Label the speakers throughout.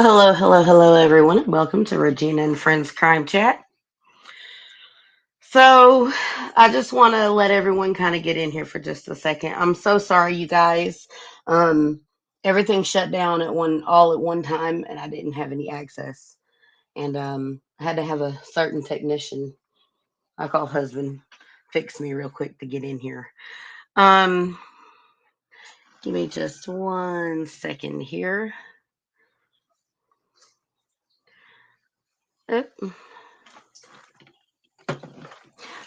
Speaker 1: Hello, everyone, and welcome to Regina and Friends Crime Chat. So, I just want to let everyone kind of get in here for just a second. I'm so sorry, you guys. Um, Everything shut down all at one time, and I didn't have any access. And I had to have a certain technician, I call husband, fix me real quick to get in here. Um, Give me just 1 second here. Oh,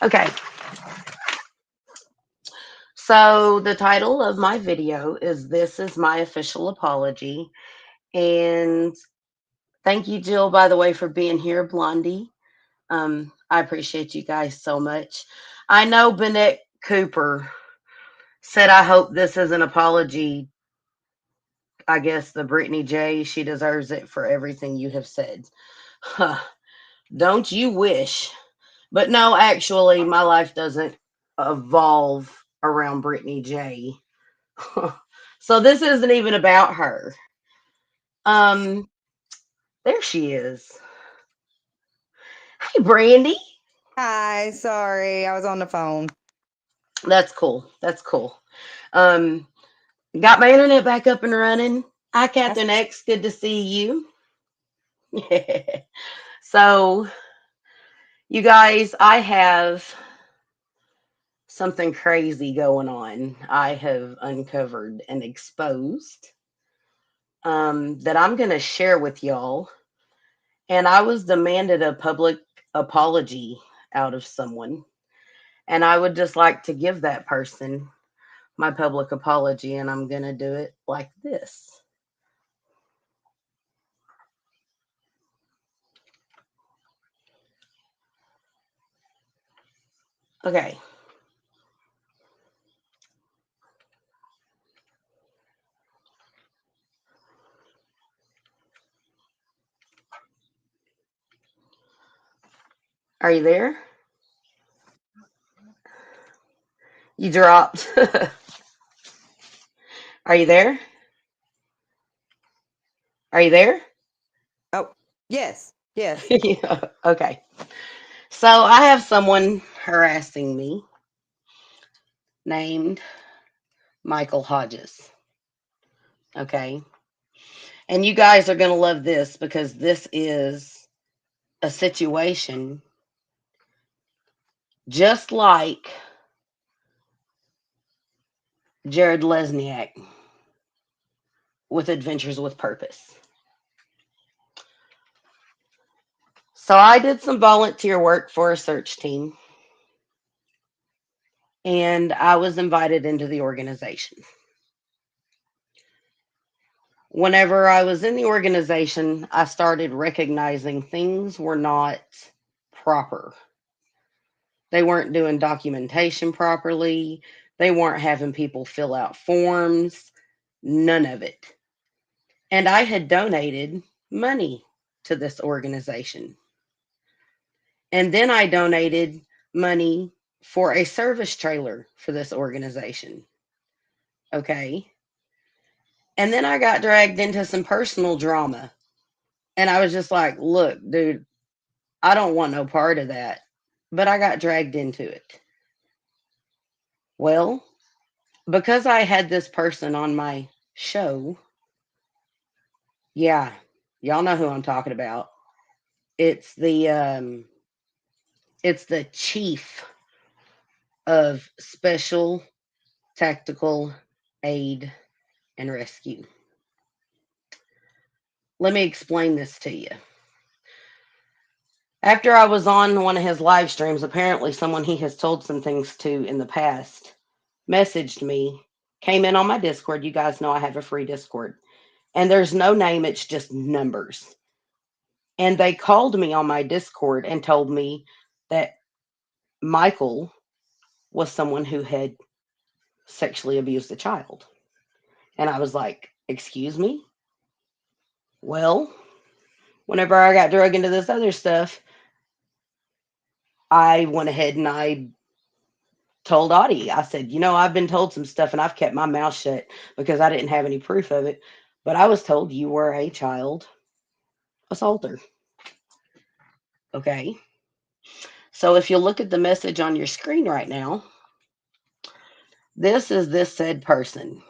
Speaker 1: okay, so the title of my video is This is My Official Apology. And thank you, Jill, by the way, for being here, Blondie. I appreciate you guys so much. I know Bennett Cooper said, I hope this is an apology. I guess the Brittany J, she deserves it for everything you have said. Huh, don't you wish? But no, actually, my life doesn't evolve around Brittany J. So this isn't even about her. Um, there she is. Hey, Brandy.
Speaker 2: Hi, sorry, I was on the phone.
Speaker 1: That's cool. That's cool. Um, got my internet back up and running. Hi,
Speaker 2: That's
Speaker 1: Catherine X. Good to see you. So, you guys, I have something crazy going on. I have uncovered and exposed that I'm going to share with y'all. And I was demanded a public apology out of someone. And I would just like to give that person my public apology, and I'm going to do it like this. Okay. Are you there? You dropped. Are you there? Are you there?
Speaker 2: oh, yes, yes.
Speaker 1: Yeah. Okay. So I have someone harassing me named Michael Hodges. Okay. And you guys are going to love this because this is a situation just like Jared Lesniak with Adventures with Purpose. So I did some volunteer work for a search team and I was invited into the organization. Whenever I was in the organization, I started recognizing things were not proper. They weren't doing documentation properly, they weren't having people fill out forms, none of it. And I had donated money to this organization. And then I donated money for a service trailer for this organization. Okay. And then I got dragged into some personal drama. And I was just like, look, dude, I don't want no part of that. But I got dragged into it. Well, because I had this person on my show, yeah, y'all know who I'm talking about. It's the it's the chief of special tactical aid and rescue. Let me explain this to you. After I was on one of his live streams, apparently someone he has told some things to in the past messaged me, came in on my Discord. You guys know I have a free Discord. And there's no name, it's just numbers. And they called me on my Discord and told me that Michael was someone who had sexually abused a child. And I was like, excuse me? Well, whenever I got drug into this other stuff, I went ahead and I told Audie, I said, I've been told some stuff and I've kept my mouth shut because I didn't have any proof of it. But I was told you were a child assault her. Okay. So if you look at the message on your screen right now, this is this said person.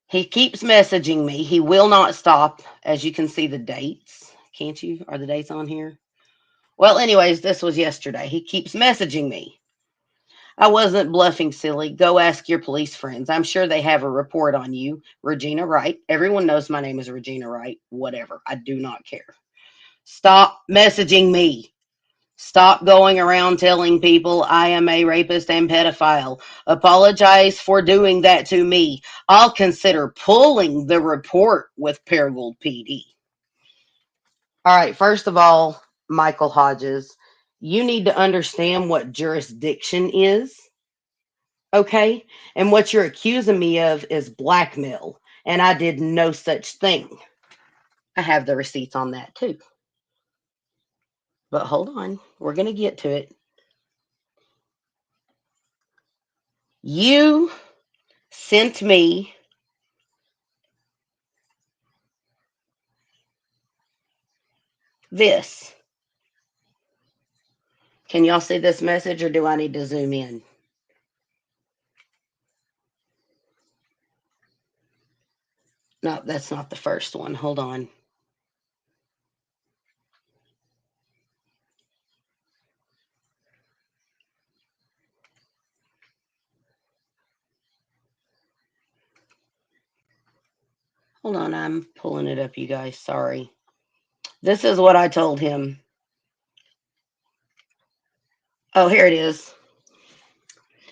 Speaker 1: He keeps messaging me. He will not stop. As you can see the dates. Can't you? Are the dates on here? Well, anyways, this was yesterday. He keeps messaging me. I wasn't bluffing, silly. Go ask your police friends. I'm sure they have a report on you, Regina Wright. Everyone knows my name is Regina Wright. Whatever. I do not care. Stop messaging me. Stop going around telling people I am a rapist and pedophile. Apologize for doing that to me. I'll consider pulling the report with Paragould PD. All right, first of all, Michael Hodges, you need to understand what jurisdiction is, okay? And what you're accusing me of is blackmail, and I did no such thing. I have the receipts on that too. But hold on, we're going to get to it. You sent me this. Can y'all see this message or do I need to zoom in? No, that's not the first one. Hold on. Hold on, I'm pulling it up, you guys. Sorry. This is what I told him. Oh, here it is.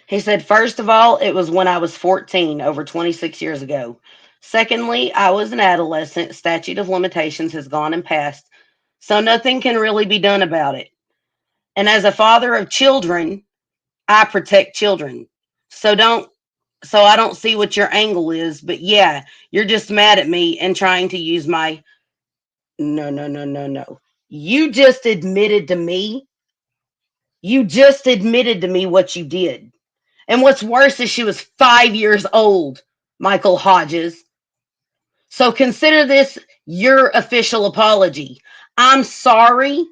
Speaker 1: He said, first of all, it was when I was 14, over 26 years ago. Secondly, I was an adolescent. Statute of limitations has gone and passed, so nothing can really be done about it. And as a father of children, I protect children. So I don't see what your angle is, but yeah, you're just mad at me and trying to use my no, no, no, no, no. You just admitted to me. You just admitted to me what you did. And what's worse is she was 5 years old, Michael Hodges. So consider this your official apology. I'm sorry.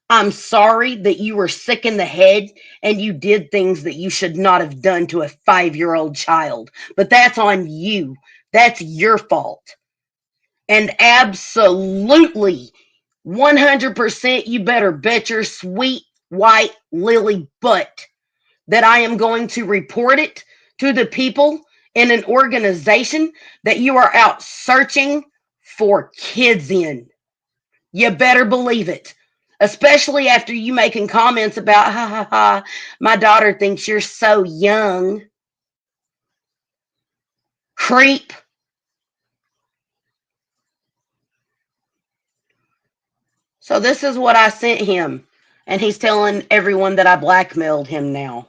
Speaker 1: I'm sorry that you were sick in the head and you did things that you should not have done to a 5-year-old child. But that's on you. That's your fault. And absolutely, 100%, you better bet your sweet white lily butt that I am going to report it to the people in an organization that you are out searching for kids in. You better believe it. Especially after you making comments about, ha ha ha, my daughter thinks you're so young. Creep. So this is what I sent him. And he's telling everyone that I blackmailed him now.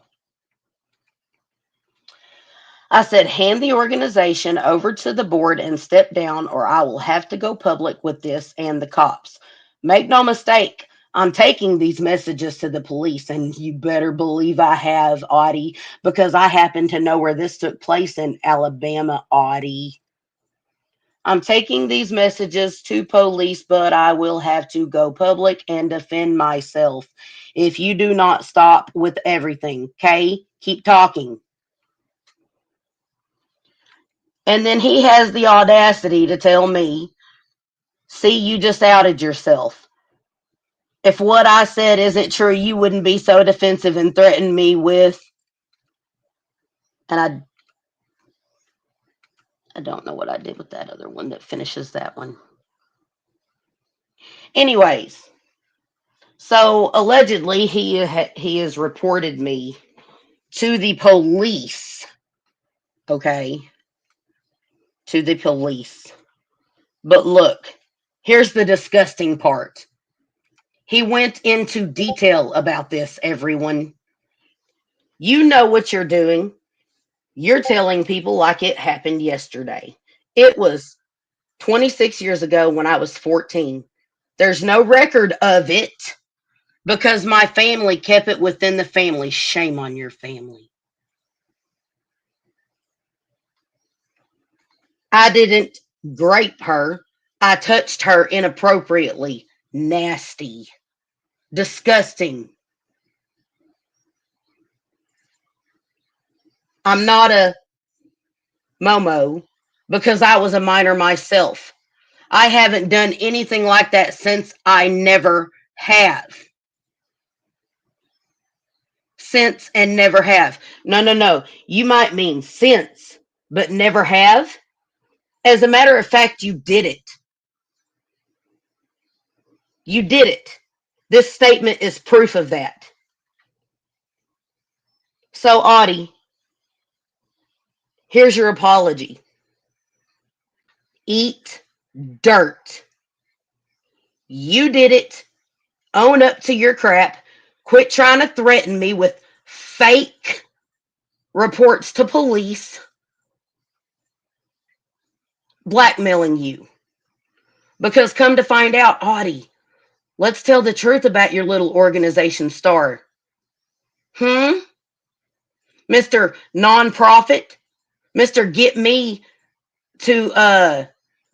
Speaker 1: I said, hand the organization over to the board and step down, or I will have to go public with this and the cops. Make no mistake, I'm taking these messages to the police, and you better believe I have, Audie, because I happen to know where this took place in Alabama, Audie. I'm taking these messages to police, but I will have to go public and defend myself if you do not stop with everything, okay? Keep talking. And then he has the audacity to tell me, see, you just outed yourself. If what I said isn't true, you wouldn't be so defensive and threaten me with. And I don't know what I did with that other one that finishes that one. Anyways, so allegedly he has reported me to the police. Okay, to the police. But look, here's the disgusting part. He went into detail about this, everyone. You know what you're doing. You're telling people like it happened yesterday. It was 26 years ago when I was 14. There's no record of it because my family kept it within the family. Shame on your family. I didn't grape her. I touched her inappropriately. Nasty. Disgusting. I'm not a Momo because I was a minor myself. I haven't done anything like that since I never have. Since and never have. No, no, no. You might mean since, but never have. As a matter of fact, you did it. You did it. This statement is proof of that. So, Audie, here's your apology. Eat dirt. You did it. Own up to your crap. Quit trying to threaten me with fake reports to police, blackmailing you. Because come to find out, Audie, let's tell the truth about your little organization star. Hmm? Mr. Nonprofit? Mr. Get Me to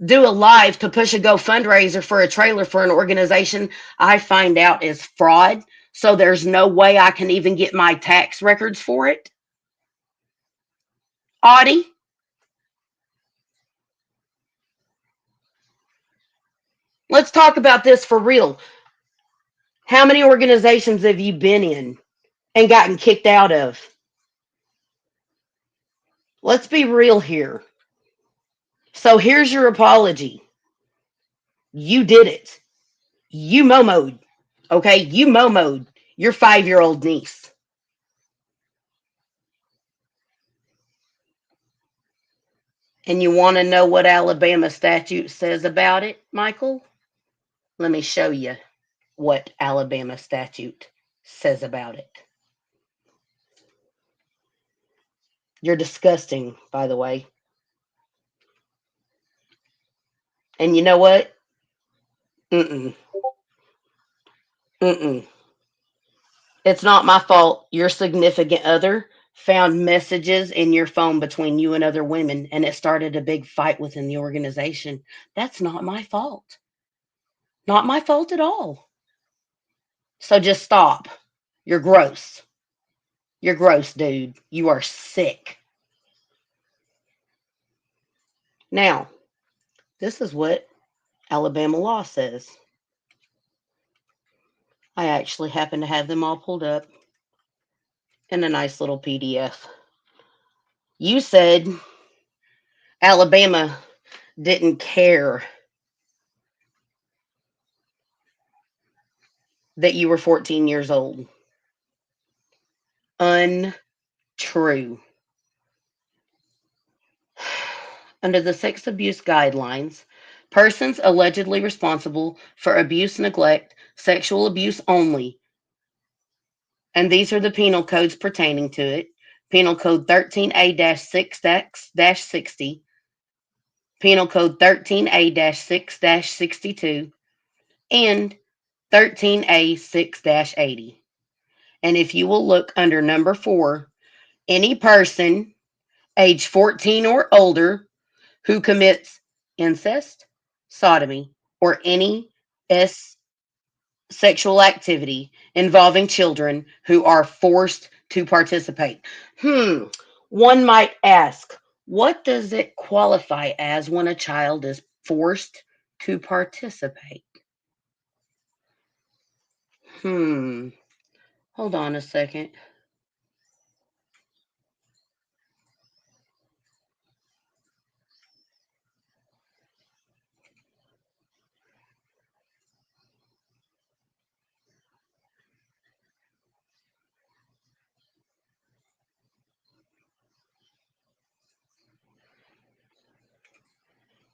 Speaker 1: do a live to push a Go fundraiser for a trailer for an organization I find out is fraud. So there's no way I can even get my tax records for it. Audie, let's talk about this for real. How many organizations have you been in and gotten kicked out of? Let's be real here. So here's your apology. You did it. You momoed. Okay? You momoed your 5-year-old niece. And you want to know what Alabama statute says about it, Michael? Let me show you what Alabama statute says about it. You're disgusting, by the way. And you know what? Mm-mm. Mm-mm. It's not my fault. Your significant other found messages in your phone between you and other women, and it started a big fight within the organization. That's not my fault. Not my fault at all. So just stop. You're gross. You're gross, dude. You are sick. Now, this is what Alabama law says. I actually happen to have them all pulled up in a nice little PDF. You said Alabama didn't care that you were 14 years old. Untrue. Under the sex abuse guidelines, persons allegedly responsible for abuse, neglect, sexual abuse only, and these are the penal codes pertaining to it. Penal Code 13A-6-60, Penal Code 13A-6-62, and 13A-6-80. And if you will look under number 4, any person age 14 or older who commits incest, sodomy, or any sexual activity involving children who are forced to participate. One might ask, what does it qualify as when a child is forced to participate? Hold on a second.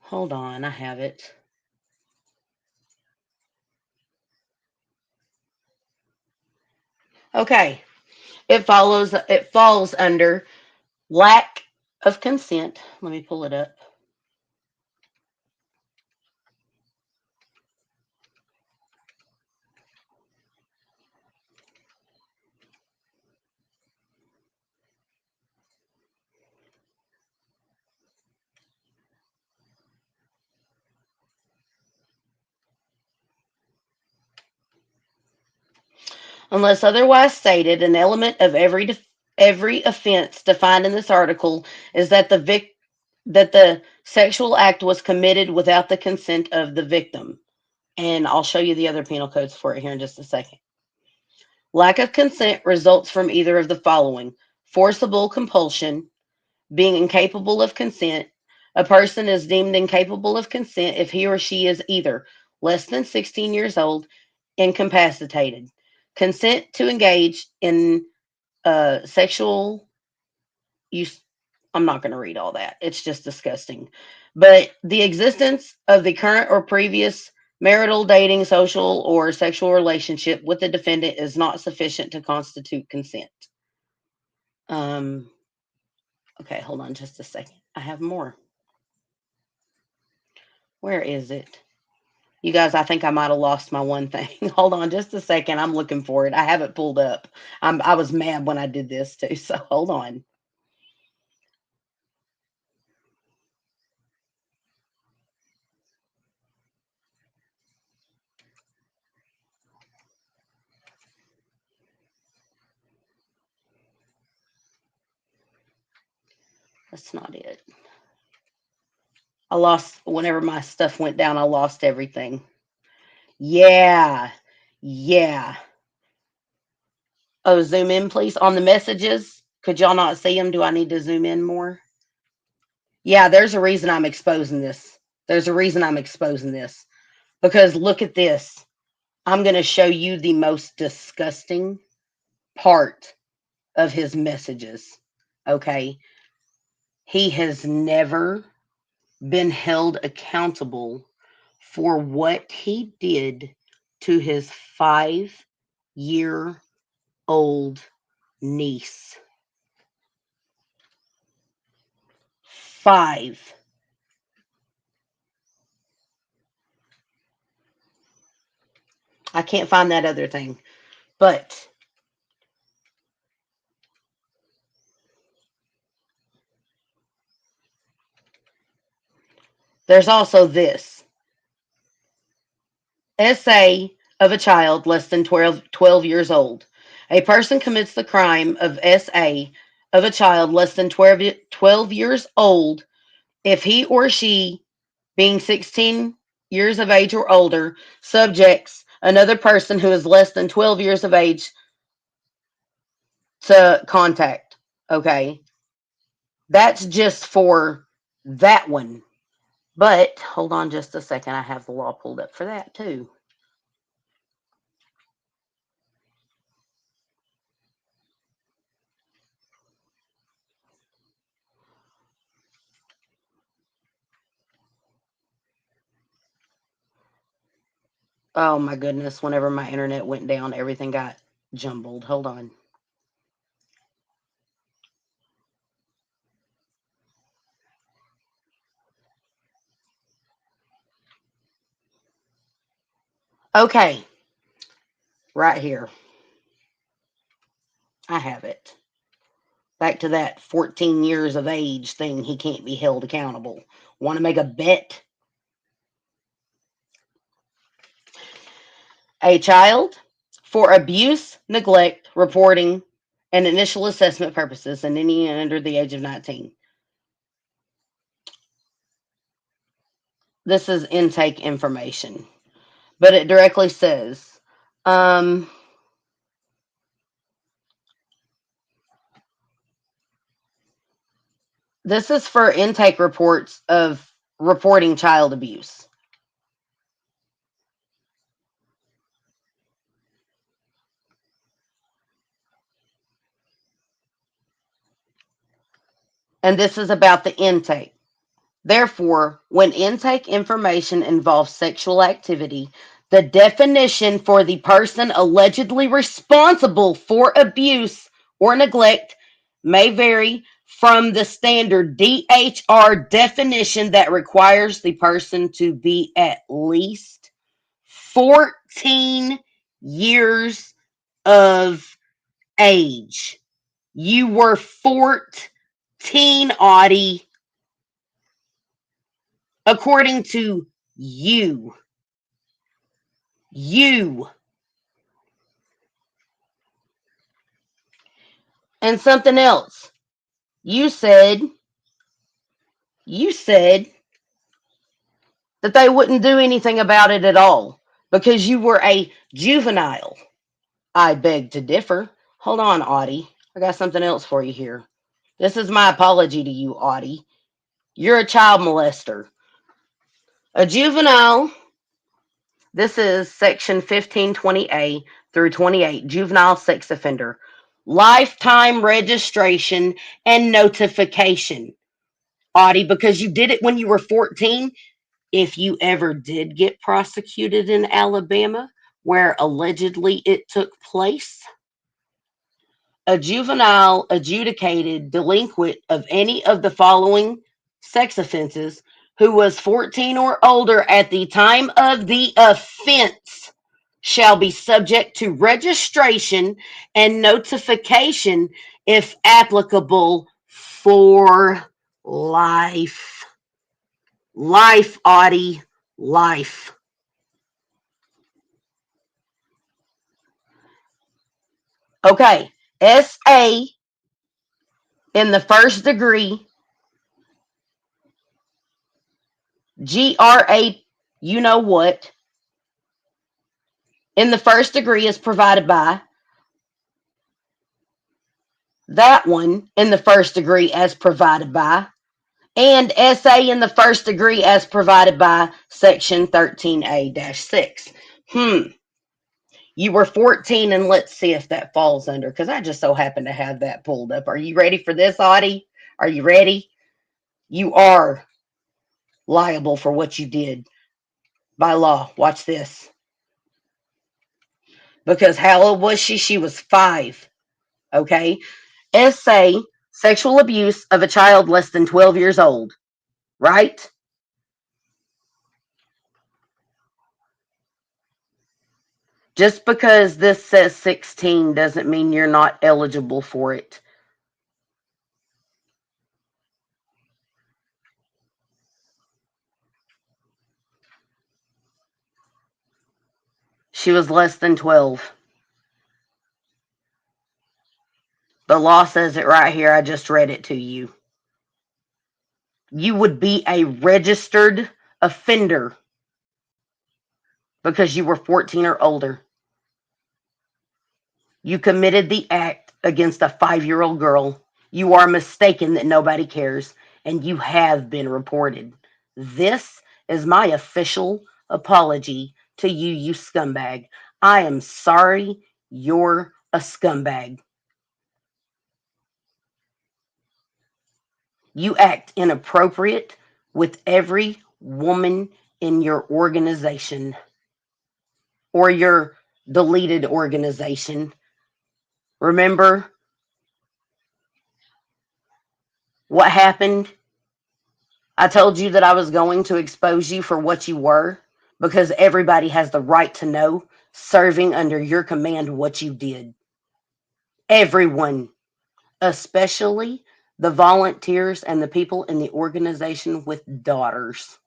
Speaker 1: Hold on, I have it. Okay. It falls under lack of consent. Let me pull it up. Unless otherwise stated, an element of every offense defined in this article is that the sexual act was committed without the consent of the victim. And I'll show you the other penal codes for it here in just a second. Lack of consent results from either of the following: forcible compulsion, being incapable of consent. A person is deemed incapable of consent if he or she is either less than 16 years old, incapacitated, consent to engage in sexual use. I'm not going to read all that. It's just disgusting. But the existence of the current or previous marital, dating, social, or sexual relationship with the defendant is not sufficient to constitute consent. Um, okay, hold on just a second. I have more. Where is it? You guys, I think I might have lost my one thing. Hold on just a second. I'm looking for it. I have it pulled up. I was mad when I did this too, so hold on. That's not it. I lost whenever my stuff went down, I lost everything. Yeah. Yeah. Oh, zoom in, please. On the messages, could y'all not see them? Do I need to zoom in more? Yeah, there's a reason I'm exposing this. There's a reason I'm exposing this. Because look at this. I'm going to show you the most disgusting part of his messages. Okay. He has never been held accountable for what he did to his 5-year old niece. 5. I can't find that other thing. But there's also this essay of a child less than 12 years old. A person commits the crime of SA of a child less than 12 years old if he or she, being 16 years of age or older, subjects another person who is less than 12 years of age to contact. Okay. That's just for that one. But hold on just a second. I have the law pulled up for that too. Oh my goodness. Whenever my internet went down, everything got jumbled. Hold on. Okay. Right here. I have it. Back to that 14 years of age thing. He can't be held accountable. Want to make a bet? A child for abuse, neglect, reporting, and initial assessment purposes, and any under the age of 19. This is intake information, but it directly says, um, this is for intake reports of reporting child abuse. And this is about the intake. Therefore, when intake information involves sexual activity, the definition for the person allegedly responsible for abuse or neglect may vary from the standard DHR definition that requires the person to be at least 14 years of age. You were 14, Audie, according to you. You. And something else. You said, you said that they wouldn't do anything about it at all because you were a juvenile. I beg to differ. Hold on, Audie. I got something else for you here. This is my apology to you, Audie. You're a child molester. A juvenile, this is section 1520A through 28, juvenile sex offender. Lifetime registration and notification. Audie, because you did it when you were 14, if you ever did get prosecuted in Alabama, where allegedly it took place, a juvenile adjudicated delinquent of any of the following sex offenses who was 14 or older at the time of the offense shall be subject to registration and notification if applicable for life. Life, Audie, life. Okay, SA in the first degree, GRA, you know what, in the first degree is provided by that one in the first degree as provided by, and SA in the first degree as provided by section 13A-6. You were 14, and let's see if that falls under, because I just so happen to have that pulled up. Are you ready for this, Audie? Are you ready? You are liable for what you did by law. Watch this. Because how old was she? She was 5. Okay. SA, sexual abuse of a child less than 12 years old. Right? Just because this says 16 doesn't mean you're not eligible for it. She was less than 12. The law says it right here. I just read it to you. You would be a registered offender because you were 14 or older. You committed the act against a 5-year-old girl. You are mistaken that nobody cares, and you have been reported. This is my official apology to you, you scumbag. I am sorry you're a scumbag. You act inappropriate with every woman in your organization or your deleted organization. Remember what happened? I told you that I was going to expose you for what you were because everybody has the right to know, serving under your command, what you did. Everyone, especially the volunteers and the people in the organization with daughters.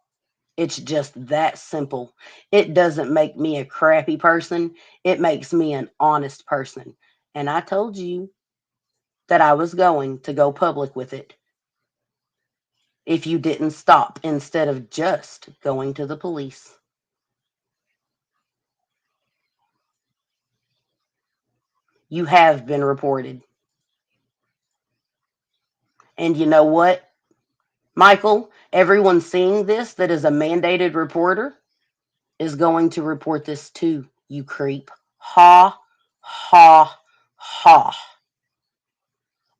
Speaker 1: It's just that simple. It doesn't make me a crappy person. It makes me an honest person. And I told you that I was going to go public with it if you didn't stop instead of just going to the police. You have been reported. And you know what, Michael? Everyone seeing this that is a mandated reporter is going to report this too, you creep. Ha, ha, ha.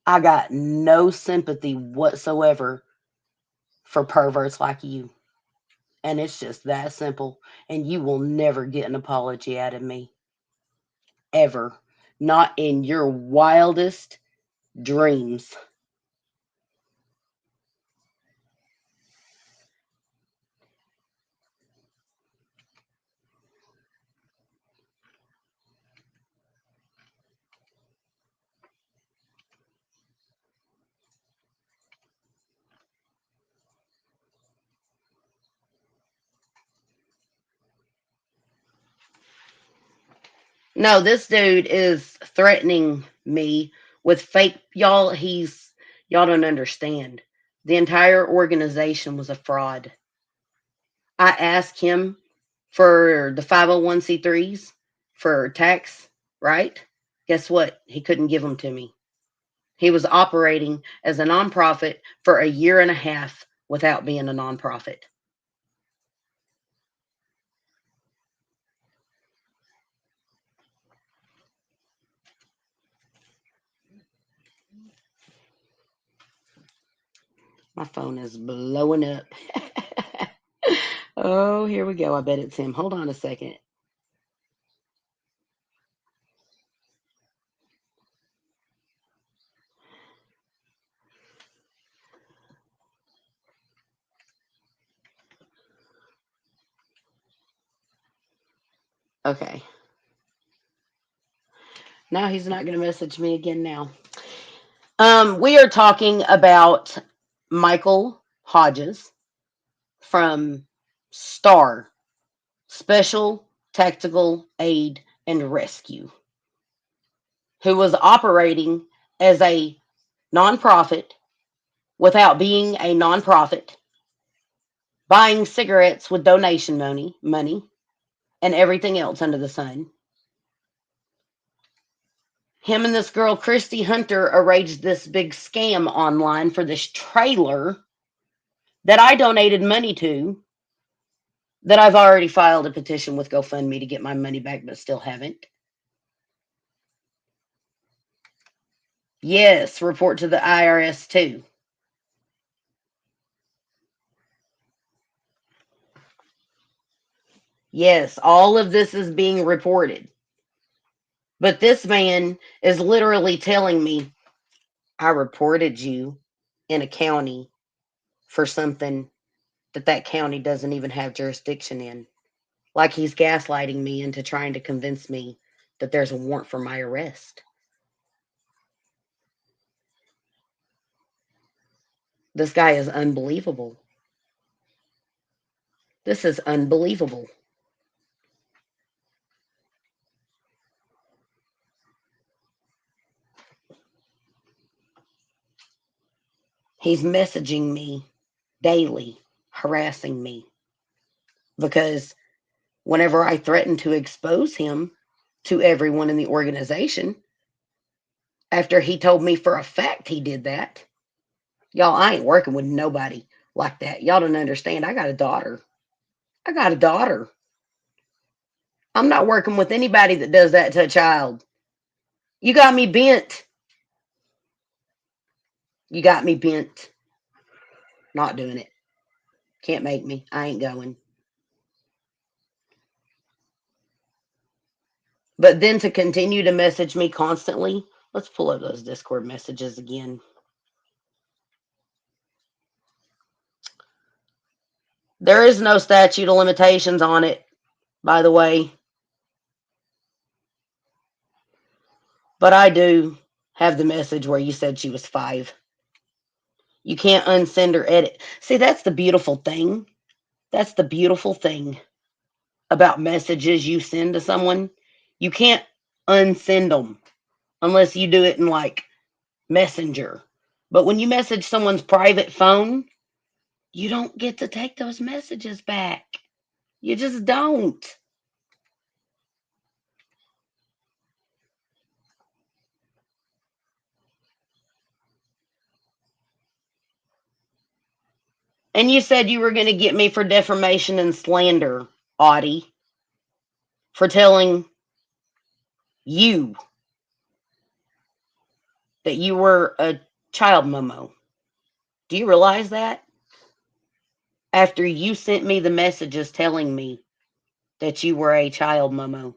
Speaker 1: I got no sympathy whatsoever for perverts like you. And it's just that simple. And you will never get an apology out of me. Ever. Not in your wildest dreams. No, this dude is threatening me with fake y'all don't understand. The entire organization was a fraud. I asked him for the 501c3s for tax, right? Guess what? He couldn't give them to me. He was operating as a nonprofit for a year and a half without being a nonprofit. My phone is blowing up. Oh, here we go. I bet it's him. Hold on a second. Okay. Now he's not going to message me again now. We are talking about Michael Hodges from STAR, Special Tactical Aid and Rescue, who was operating as a nonprofit without being a nonprofit, buying cigarettes with donation money, and everything else under the sun. Him and this girl, Christy Hunter, arranged this big scam online for this trailer that I donated money to, that I've already filed a petition with GoFundMe to get my money back, but still haven't. Yes, report to the IRS too. Yes, all of this is being reported. But this man is literally telling me, I reported you in a county for something that county doesn't even have jurisdiction in. Like he's gaslighting me into trying to convince me that there's a warrant for my arrest. This guy is unbelievable. This is unbelievable. He's messaging me daily, harassing me, because whenever I threatened to expose him to everyone in the organization, after he told me for a fact he did that, y'all, I ain't working with nobody like that. Y'all don't understand. I got a daughter. I got a daughter. I'm not working with anybody that does that to a child. You got me bent. You got me bent. Not doing it. Can't make me. I ain't going. But then to continue to message me constantly, let's pull up those Discord messages again. There is no statute of limitations on it, by the way. But I do have the message where you said she was 5. You can't unsend or edit. See, that's the beautiful thing. That's the beautiful thing about messages you send to someone. You can't unsend them unless you do it in like Messenger. But when you message someone's private phone, you don't get to take those messages back. You just don't. And you said you were going to get me for defamation and slander, Audie, for telling you that you were a child momo. Do you realize that? After you sent me the messages telling me that you were a child momo,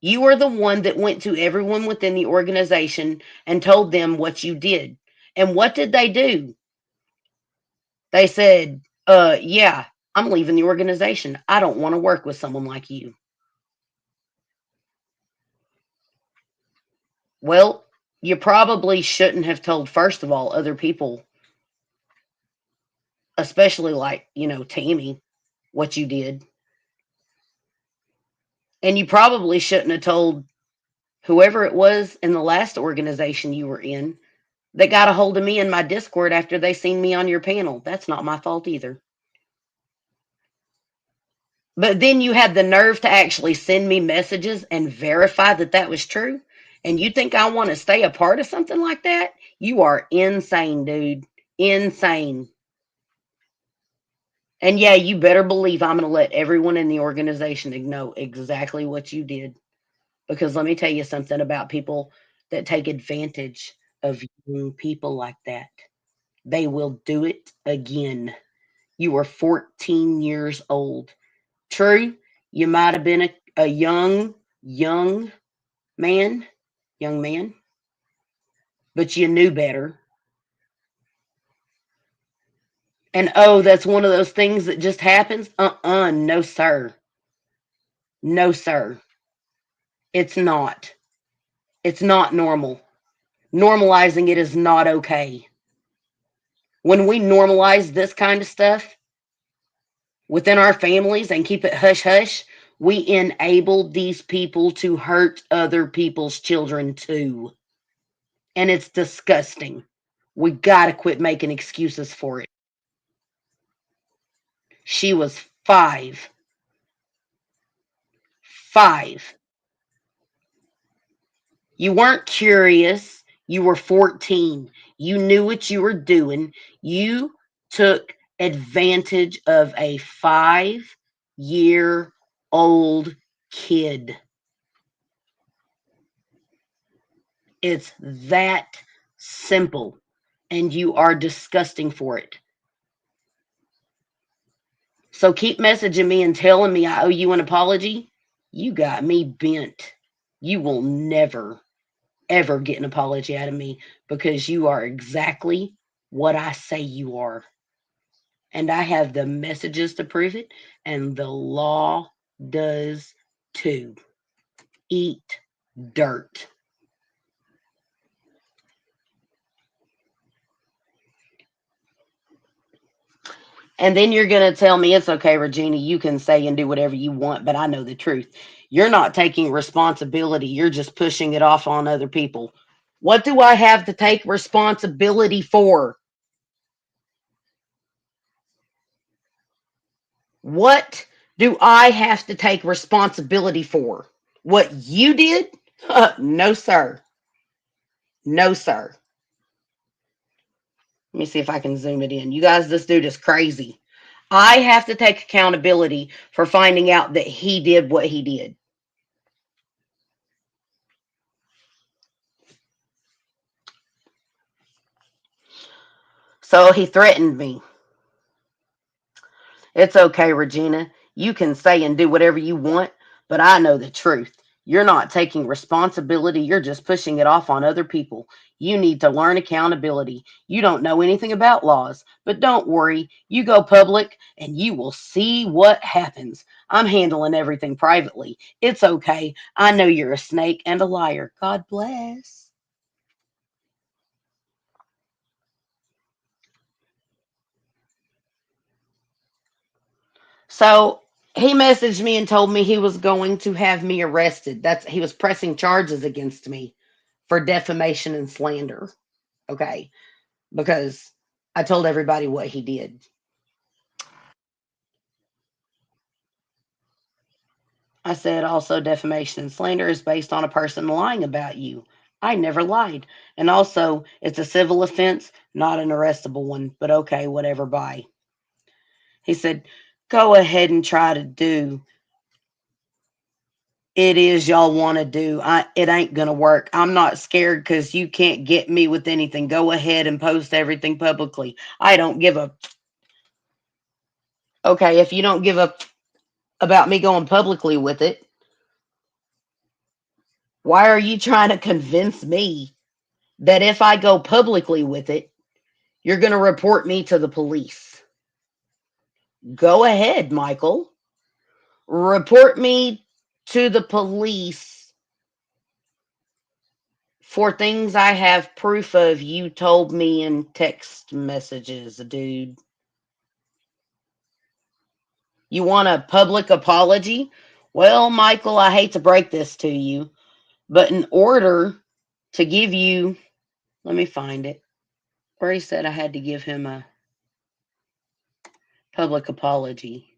Speaker 1: you were the one that went to everyone within the organization and told them what you did. And what did they do? They said, yeah, I'm leaving the organization. I don't want to work with someone like you. Well, you probably shouldn't have told, first of all, other people, especially like, Tammy, what you did. And you probably shouldn't have told Whoever it was in the last organization you were in that got a hold of me in my Discord after they seen me on your panel, that's not my fault either. But then you had the nerve to actually send me messages and verify that that was true. And you think I want to stay a part of something like that? You are insane, dude. Insane. And yeah, you better believe I'm going to let everyone in the organization know exactly what you did. Because let me tell you something about people that take advantage of young people like that. They will do it again. You were 14 years old. True, you might have been a young man, young man, but you knew better. And oh, that's one of those things that just happens? No, sir. No, sir. It's not. It's not normal. Normalizing it is not okay. When we normalize this kind of stuff within our families and keep it hush hush, we enable these people to hurt other people's children too. And it's disgusting. We gotta quit making excuses for it. She was 5. 5. You weren't curious. You were 14. You knew what you were doing. You took advantage of a 5-year old kid. It's that simple. And you are disgusting for it. So keep messaging me and telling me I owe you an apology. You got me bent. You will never, ever get an apology out of me because you are exactly what I say you are. And I have the messages to prove it, and the law does too. Eat dirt. And then you're going to tell me it's okay, Regina, you can say and do whatever you want, but I know the truth. You're not taking responsibility. You're just pushing it off on other people. What do I have to take responsibility for? What do I have to take responsibility for? What you did? No, sir. No, sir. Let me see if I can zoom it in. You guys, this dude is crazy. I have to take accountability for finding out that he did what he did. So he threatened me. It's okay, Regina. You can say and do whatever you want, but I know the truth. You're not taking responsibility. You're just pushing it off on other people. You need to learn accountability. You don't know anything about laws, but don't worry. You go public and you will see what happens. I'm handling everything privately. It's okay. I know you're a snake and a liar. God bless. So he messaged me and told me he was going to have me arrested. That's he was pressing charges against me for defamation and slander. Okay, because I told everybody what he did. I said also defamation and slander is based on a person lying about you. I never lied. And also, it's a civil offense, not an arrestable one. But okay, whatever, bye. He said, go ahead and try to do it is y'all want to do. It ain't gonna work. I'm not scared because you can't get me with anything. Go ahead and post everything publicly. I don't give a okay. If you don't give a about me going publicly with it, why are you trying to convince me that if I go publicly with it, you're gonna report me to the police? Go ahead, Michael. Report me to the police for things I have proof of you told me in text messages, dude. You want a public apology? Well, Michael, I hate to break this to you, But in order to give you, let me find it, where he said I had to give him a public apology.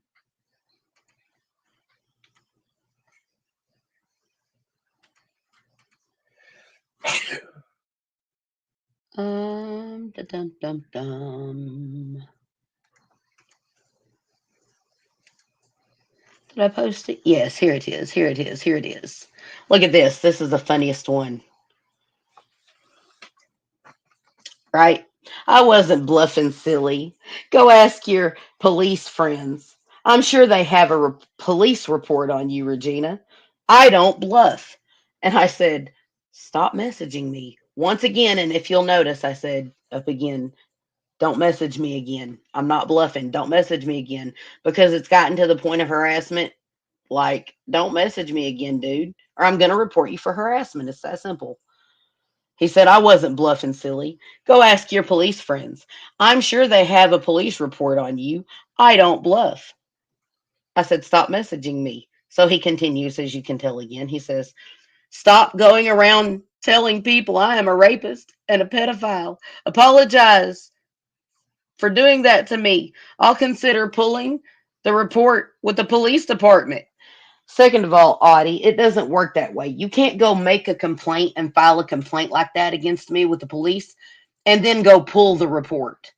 Speaker 1: Dum, dum, dum. Did I post it? Yes, here it is. Here it is. Here it is. Look at this. This is the funniest one, right? I wasn't bluffing, silly. Go ask your police friends. I'm sure they have a police report on you, Regina. I don't bluff. And I said, stop messaging me. Once again, and if you'll notice, I said up again, don't message me again. I'm not bluffing. Don't message me again because it's gotten to the point of harassment. Like, don't message me again, dude, or I'm going to report you for harassment. It's that simple. He said, I wasn't bluffing, silly. Go ask your police friends. I'm sure they have a police report on you. I don't bluff. I said, stop messaging me. So he continues, as you can tell again. He says, stop going around telling people I am a rapist and a pedophile. Apologize for doing that to me. I'll consider pulling the report with the police department. Second of all, Audie, it doesn't work that way. You can't go make a complaint and file a complaint like that against me with the police and then go pull the report.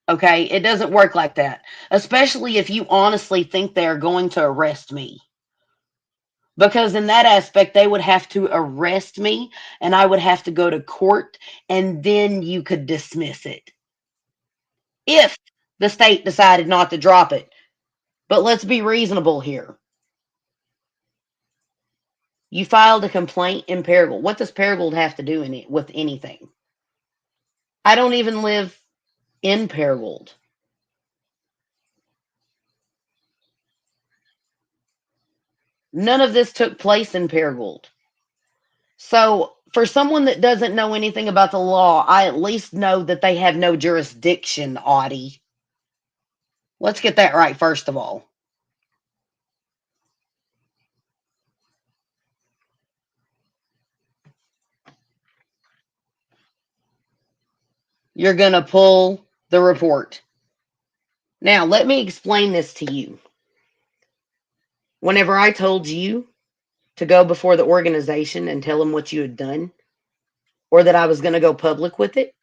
Speaker 1: Okay? It doesn't work like that, especially if you honestly think they are going to arrest me. Because in that aspect, they would have to arrest me and I would have to go to court and then you could dismiss it if the state decided not to drop it. But let's be reasonable here. You filed a complaint in Paragould. What does Paragould have to do in it with anything? I don't even live in Paragould. None of this took place in Paragould. So, for someone that doesn't know anything about the law, I at least know that they have no jurisdiction, Audie. Let's get that right, first of all. You're going to pull the report. Now, let me explain this to you. Whenever I told you to go before the organization and tell them what you had done, or that I was going to go public with it,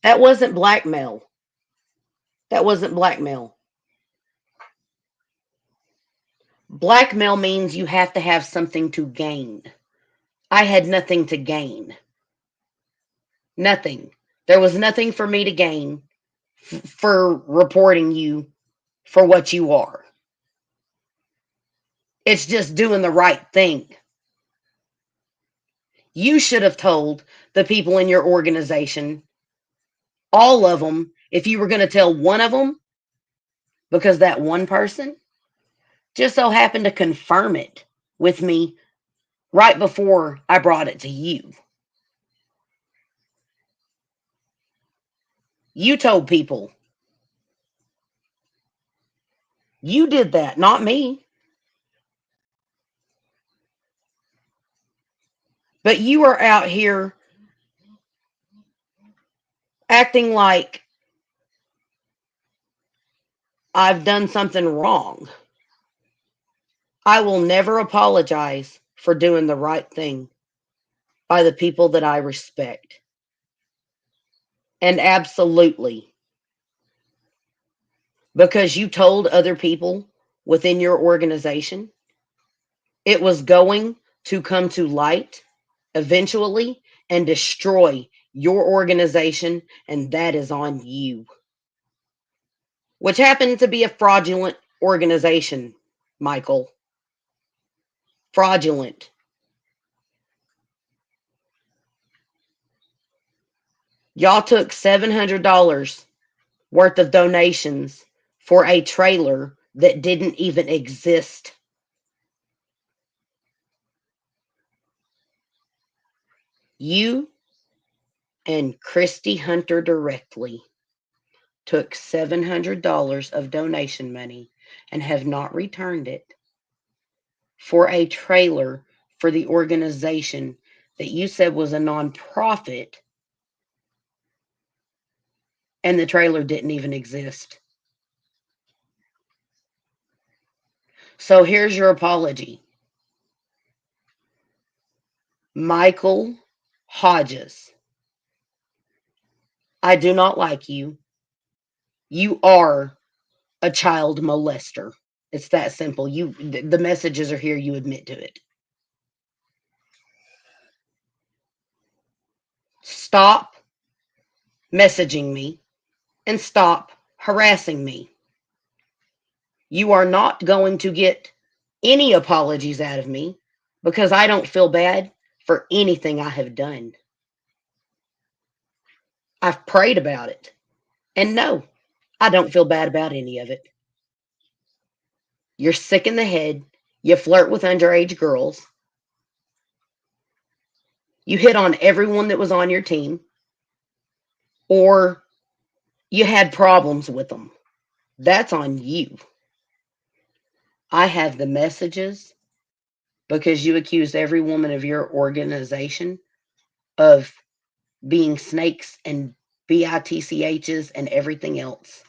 Speaker 1: that wasn't blackmail. That wasn't blackmail. Blackmail means you have to have something to gain. I had nothing to gain. Nothing. There was nothing for me to gain for reporting you for what you are. It's just doing the right thing. You should have told the people in your organization, all of them, if you were going to tell one of them, because that one person just so happened to confirm it with me right before I brought it to you. You told people. You did that, not me. But you are out here acting like I've done something wrong. I will never apologize for doing the right thing by the people that I respect. And absolutely, because you told other people within your organization, it was going to come to light eventually and destroy your organization, and that is on you. Which happened to be a fraudulent organization, Michael. Fraudulent. Y'all took $700 worth of donations for a trailer that didn't even exist. You and Christy Hunter directly took $700 of donation money and have not returned it for a trailer for the organization that you said was a nonprofit and the trailer didn't even exist. So here's your apology. Michael Hodges, I do not like you. You are a child molester. It's that simple. The messages are here, you admit to it. Stop messaging me and stop harassing me. You are not going to get any apologies out of me because I don't feel bad for anything I have done. I've prayed about it. And no, I don't feel bad about any of it. You're sick in the head. You flirt with underage girls. You hit on everyone that was on your team, or you had problems with them. That's on you. I have the messages because you accused every woman of your organization of being snakes and bitchs and everything else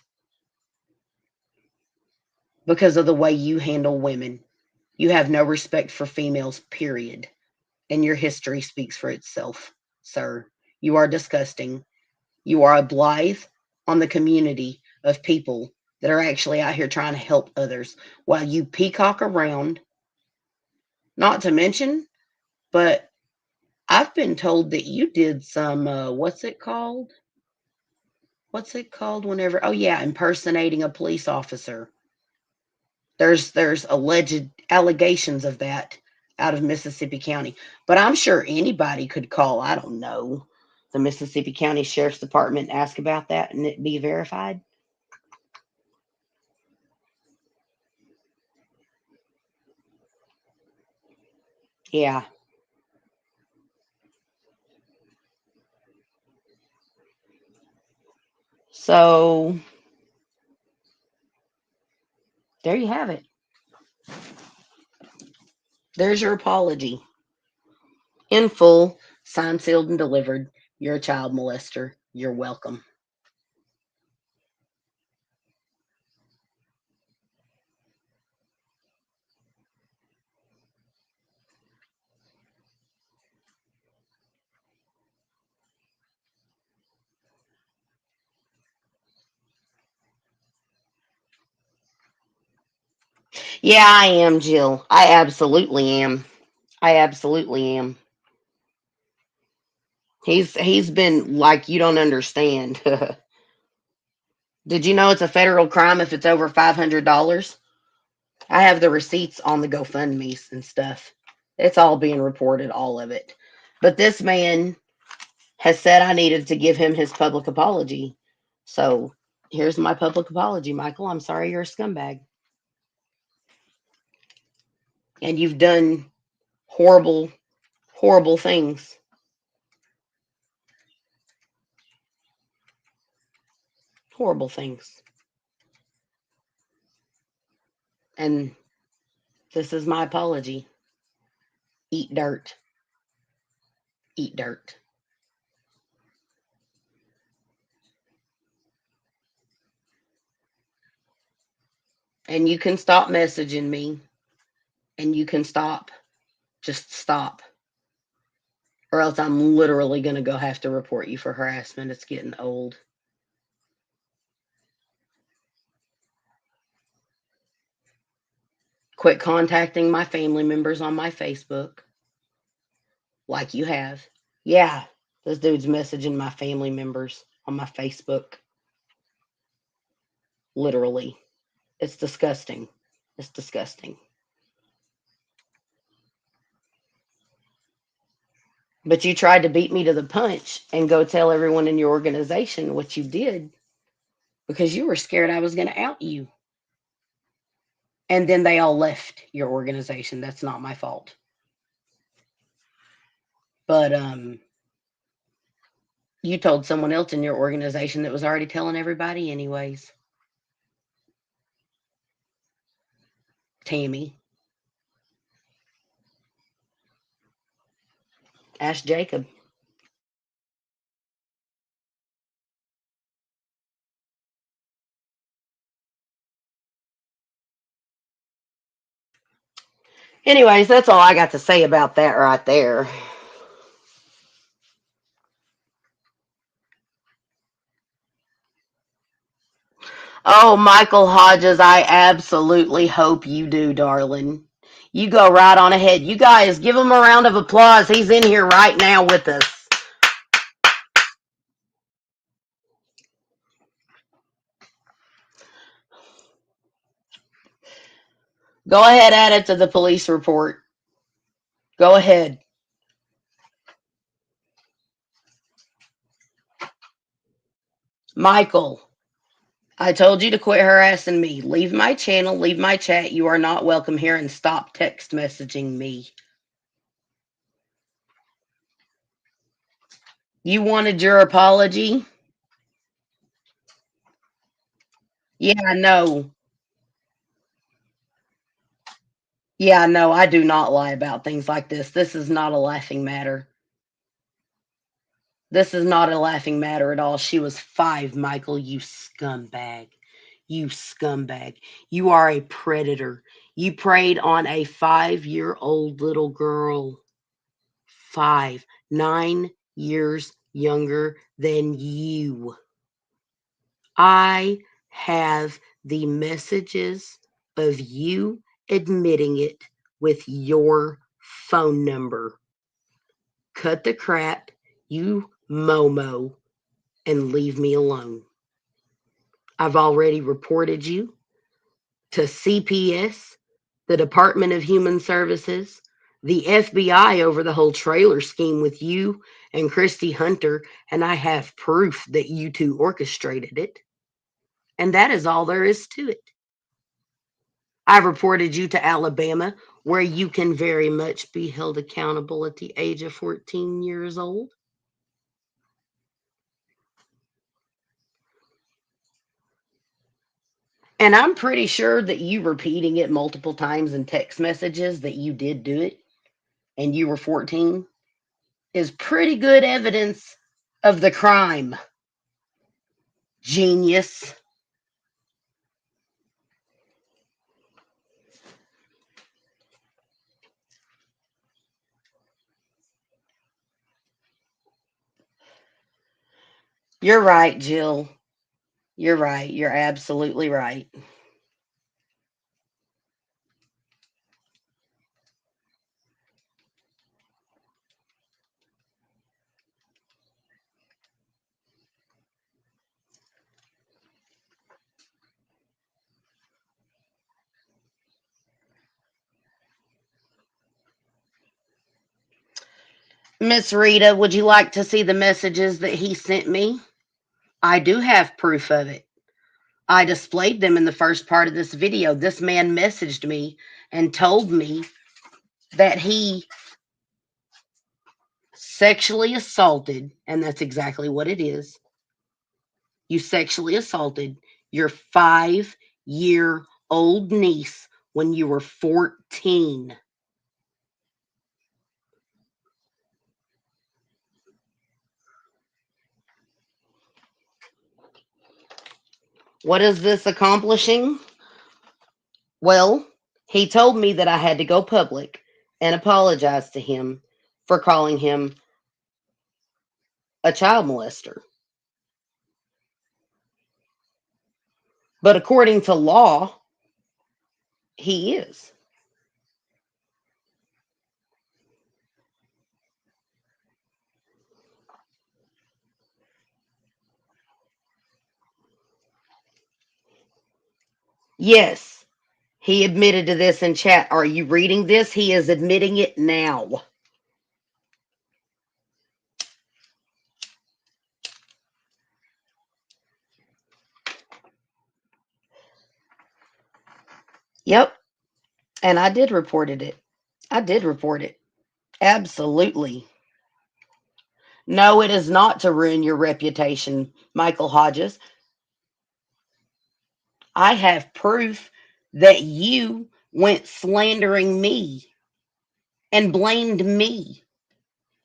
Speaker 1: because of the way you handle women. You have no respect for females, period. And your history speaks for itself, sir. You are disgusting. You are a blight on the community of people that are actually out here trying to help others while you peacock around. Not to mention, but I've been told that you did some, what's it called? What's it called whenever? Oh, yeah, impersonating a police officer. There's alleged allegations of that out of Mississippi County. But I'm sure anybody could call, I don't know, the Mississippi County Sheriff's Department and ask about that and it be verified. Yeah. So there you have it. There's your apology. In full, signed, sealed, and delivered. You're a child molester. You're welcome. Yeah, I am, Jill. I absolutely am. I absolutely am. He's been like you don't understand. Did you know it's a federal crime if it's over $500? I have the receipts on the GoFundMe's and stuff. It's all being reported, all of it. But this man has said I needed to give him his public apology. So here's my public apology, Michael. I'm sorry you're a scumbag. And you've done horrible, horrible things. Horrible things. And this is my apology. Eat dirt. Eat dirt. And you can stop messaging me and you can stop. Just stop. Or else I'm literally going to go have to report you for harassment. It's getting old. Quit contacting my family members on my Facebook like you have. Yeah, this dude's messaging my family members on my Facebook. Literally. It's disgusting. It's disgusting. But you tried to beat me to the punch and go tell everyone in your organization what you did because you were scared I was going to out you. And then they all left your organization. That's not my fault. But you told someone else in your organization that was already telling everybody anyways. Tammy. Ask Jacob. Anyways, that's all I got to say about that right there. Oh, Michael Hodges, I absolutely hope you do, darling. You go right on ahead. You guys, give him a round of applause. He's in here right now with us. Go ahead, add it to the police report. Go ahead. Michael, I told you to quit harassing me. Leave my channel, leave my chat. You are not welcome here, and stop text messaging me. You wanted your apology? Yeah, I know. Yeah, no, I do not lie about things like this. This is not a laughing matter. This is not a laughing matter at all. She was 5, Michael, you scumbag. You scumbag. You are a predator. You preyed on a 5-year-old little girl. 5, 9 years younger than you. I have the messages of you admitting it with your phone number. Cut the crap, you Momo, and leave me alone. I've already reported you to CPS, the Department of Human Services, the FBI over the whole trailer scheme with you and Christy Hunter, and I have proof that you two orchestrated it. And that is all there is to it. I reported you to Alabama, where you can very much be held accountable at the age of 14 years old. And I'm pretty sure that you repeating it multiple times in text messages that you did do it and you were 14 is pretty good evidence of the crime. Genius. You're right, Jill. You're right. You're absolutely right. Miss Rita, would you like to see the messages that he sent me? I do have proof of it. I displayed them in the first part of this video. This man messaged me and told me that he sexually assaulted, and that's exactly what it is. You sexually assaulted your 5-year-old niece when you were 14. What is this accomplishing? Well, he told me that I had to go public and apologize to him for calling him a child molester. But according to law, he is. Yes, he admitted to this in chat. Are you reading this? He is admitting it now. Yep. And I did reported it. I did report it. Absolutely. No, it is not to ruin your reputation, Michael Hodges. I have proof that you went slandering me and blamed me.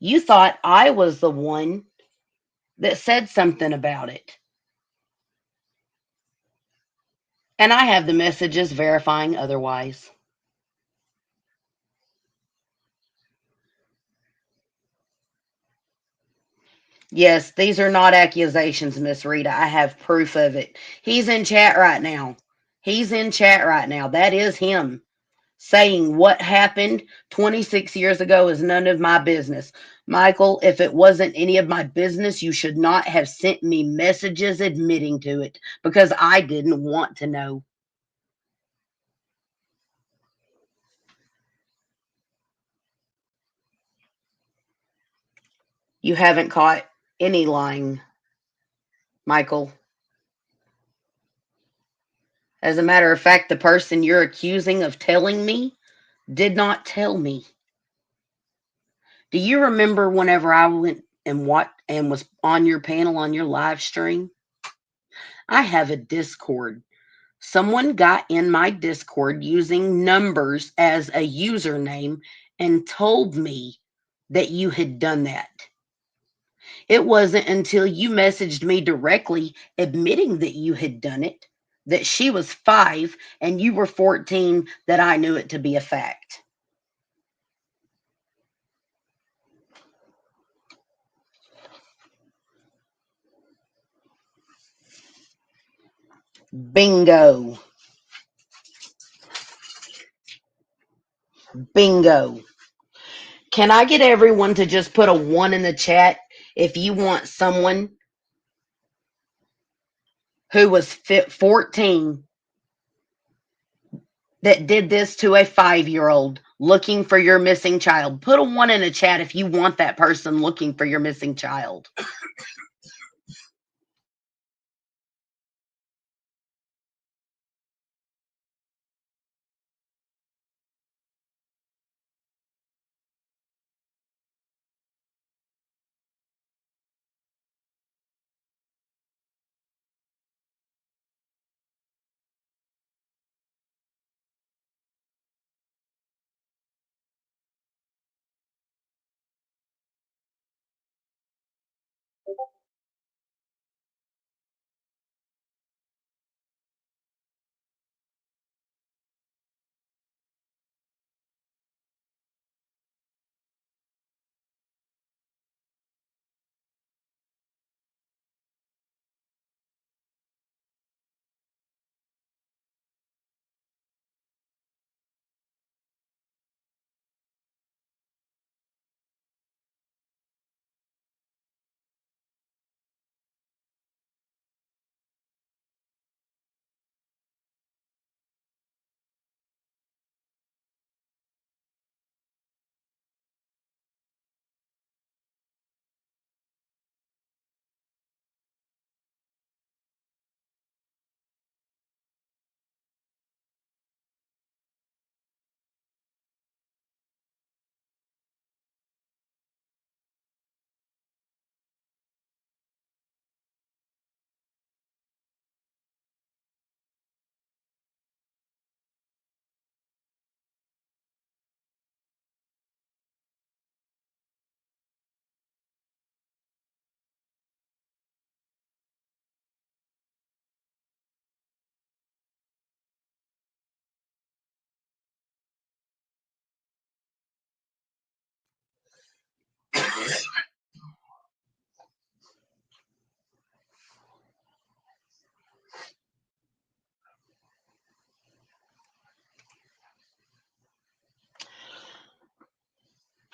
Speaker 1: You thought I was the one that said something about it. And I have the messages verifying otherwise. Yes, these are not accusations, Miss Rita. I have proof of it. He's in chat right now. He's in chat right now. That is him saying what happened 26 years ago is none of my business. Michael, if it wasn't any of my business, you should not have sent me messages admitting to it because I didn't want to know. You haven't caught any lying, Michael. As a matter of fact, the person you're accusing of telling me did not tell me. Do you remember whenever I went and was on your panel on your live stream? I have a Discord. Someone got in my Discord using numbers as a username and told me that you had done that. It wasn't until you messaged me directly admitting that you had done it, that she was 5 and you were 14, that I knew it to be a fact. Bingo. Bingo. Can I get everyone to just put a 1 in the chat if you want someone who was 14 that did this to a 5-year-old looking for your missing child? Put a 1 in the chat if you want that person looking for your missing child.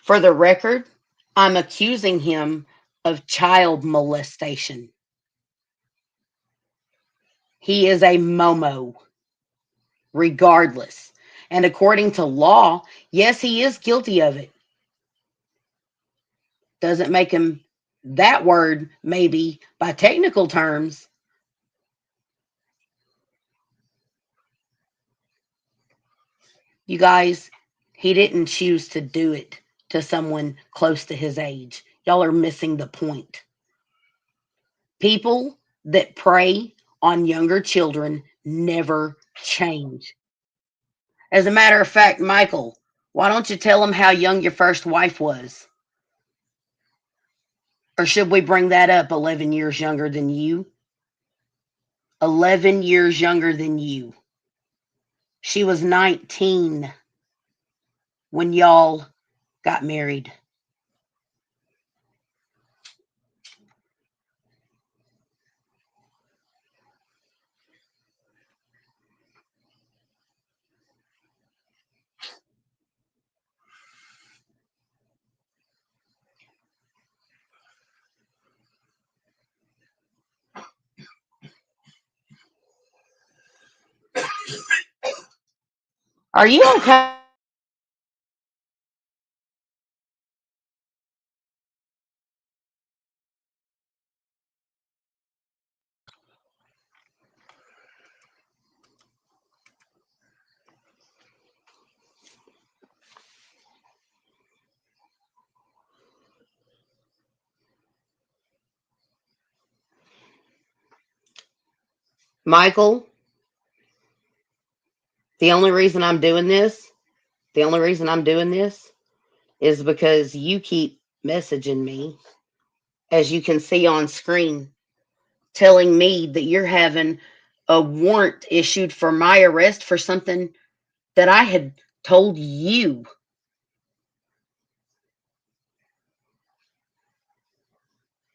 Speaker 1: For the record, I'm accusing him of child molestation. He is a Momo, regardless. And according to law, yes, he is guilty of it. Doesn't make him that word, maybe by technical terms. You guys, he didn't choose to do it to someone close to his age. Y'all are missing the point. People that prey on younger children never change. As a matter of fact, Michael, why don't you tell them how young your first wife was? Or should we bring that up 11 years younger than you? 11 years younger than you. She was 19 when y'all got married. Are you okay? Michael, the only reason I'm doing this, the only reason I'm doing this is because you keep messaging me, as you can see on screen, telling me that you're having a warrant issued for my arrest for something that I had told you.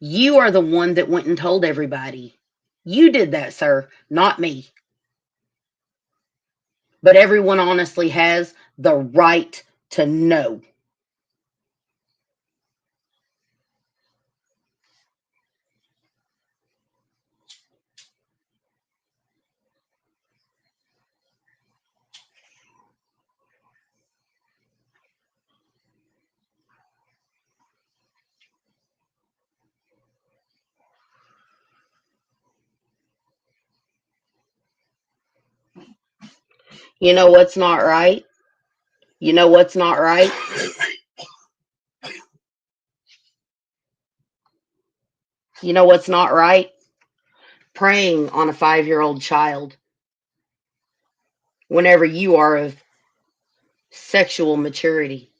Speaker 1: You are the one that went and told everybody. You did that, sir, not me. But everyone honestly has the right to know. You know what's not right? You know what's not right? You know what's not right? Preying on a 5-year-old child whenever you are of sexual maturity.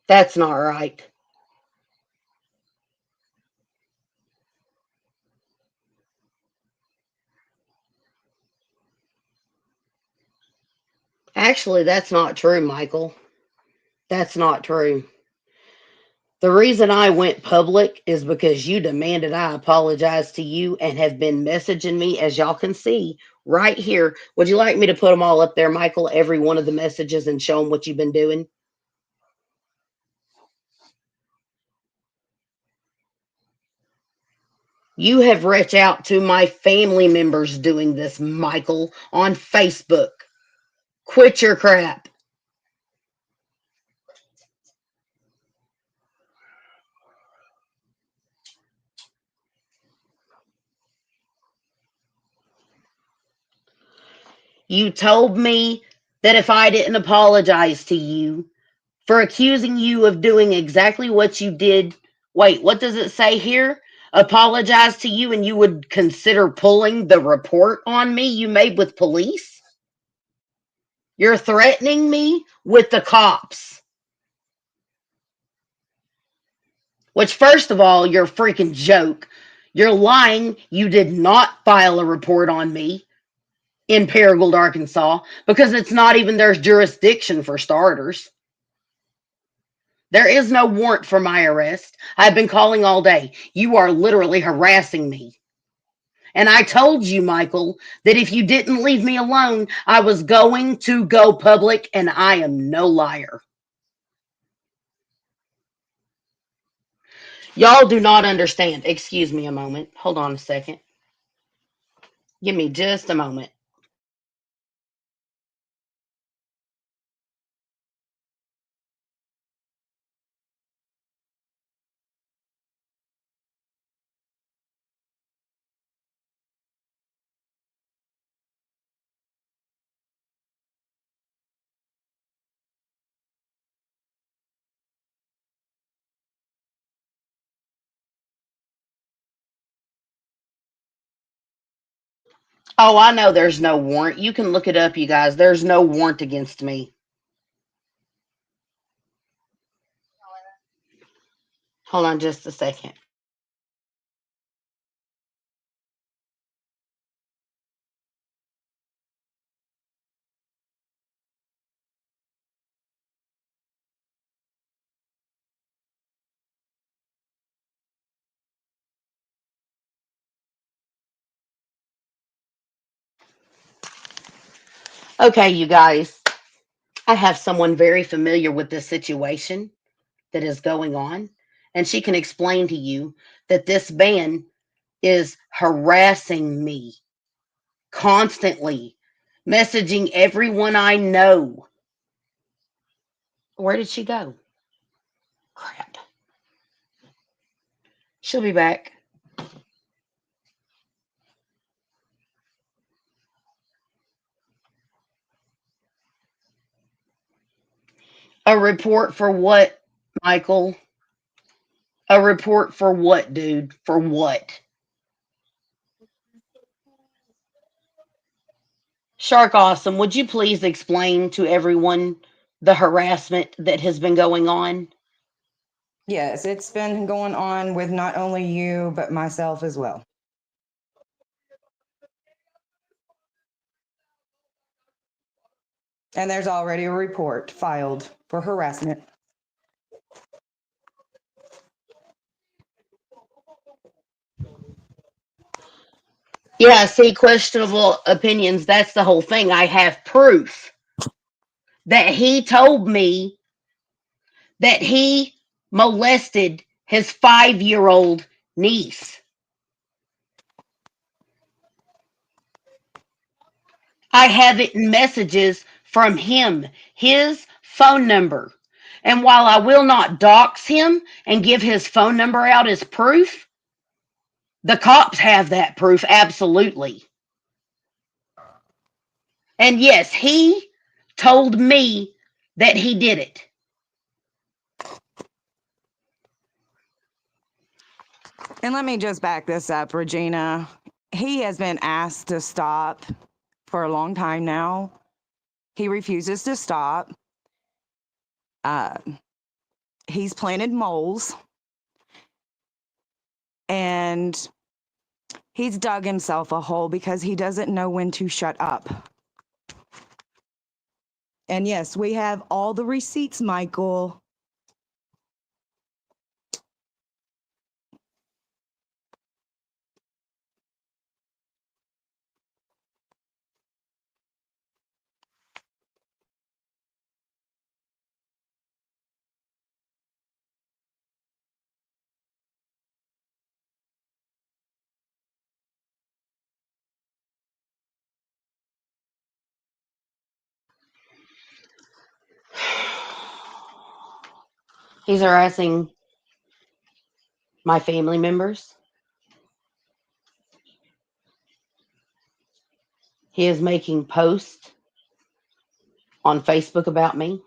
Speaker 1: That's not right. Actually, that's not true, Michael. That's not true. The reason I went public is because you demanded I apologize to you and have been messaging me, as y'all can see right here. Would you like me to put them all up there, Michael? Every one of the messages and show them what you've been doing? You have reached out to my family members doing this, Michael, on Facebook. Quit your crap. You told me that if I didn't apologize to you for accusing you of doing exactly what you did. Wait, what does it say here? Apologize to you and you would consider pulling the report on me you made with police? You're threatening me with the cops. Which, first of all, you're a freaking joke. You're lying. You did not file a report on me in Paragould, Arkansas, because it's not even their jurisdiction for starters. There is no warrant for my arrest. I've been calling all day. You are literally harassing me. And I told you, Michael, that if you didn't leave me alone, I was going to go public, and I am no liar. Y'all do not understand. Excuse me a moment. Hold on a second. Give me just a moment. Oh, I know there's no warrant. You can look it up, you guys. There's no warrant against me. Hold on just a second. Okay, you guys. I have someone very familiar with this situation that is going on, and she can explain to you that this man is harassing me constantly, messaging everyone I know. Where did she go? Crap. She'll be back. A report for what, Michael? A report for what, dude? For what? Shark Awesome, would you please explain to everyone the harassment that has been going on?
Speaker 2: Yes, it's been going on with not only you, but myself as well. And there's already a report filed for harassment.
Speaker 1: Yeah, see, questionable opinions, that's the whole thing. I have proof that he told me that he molested his 5-year old niece. I have it in messages from him, his phone number. And while I will not dox him and give his phone number out as proof, the cops have that proof, absolutely. And yes, he told me that he did it.
Speaker 2: And let me just back this up, Regina. He has been asked to stop for a long time now. He refuses to stop. Uh, he's planted moles and he's dug himself a hole because he doesn't know when to shut up. And yes, we have all the receipts, Michael.
Speaker 1: He's harassing my family members. He is making posts on Facebook about me.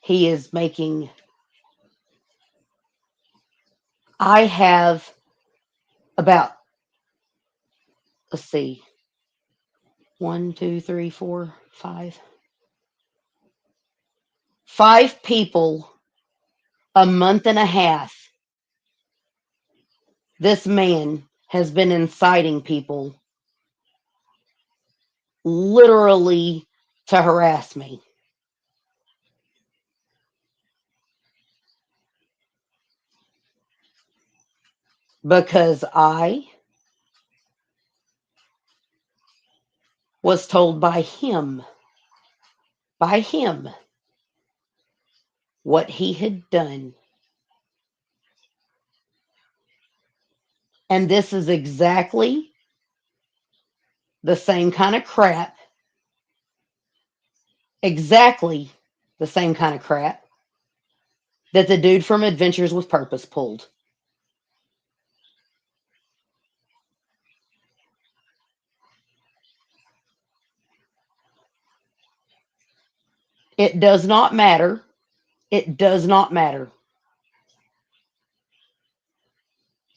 Speaker 1: He is making, I have about, let's see, one, two, three, four, five people a month and a half. This man has been inciting people literally to harass me because I was told by him, what he had done. And this is exactly the same kind of crap, exactly the same kind of crap that the dude from Adventures with Purpose pulled. It does not matter. It does not matter.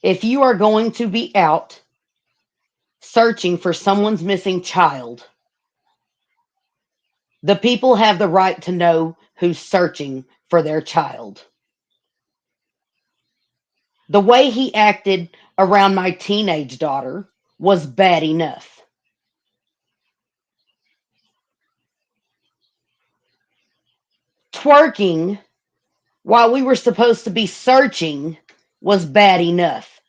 Speaker 1: If you are going to be out searching for someone's missing child, the people have the right to know who's searching for their child. The way he acted around my teenage daughter was bad enough. Twerking while we were supposed to be searching was bad enough.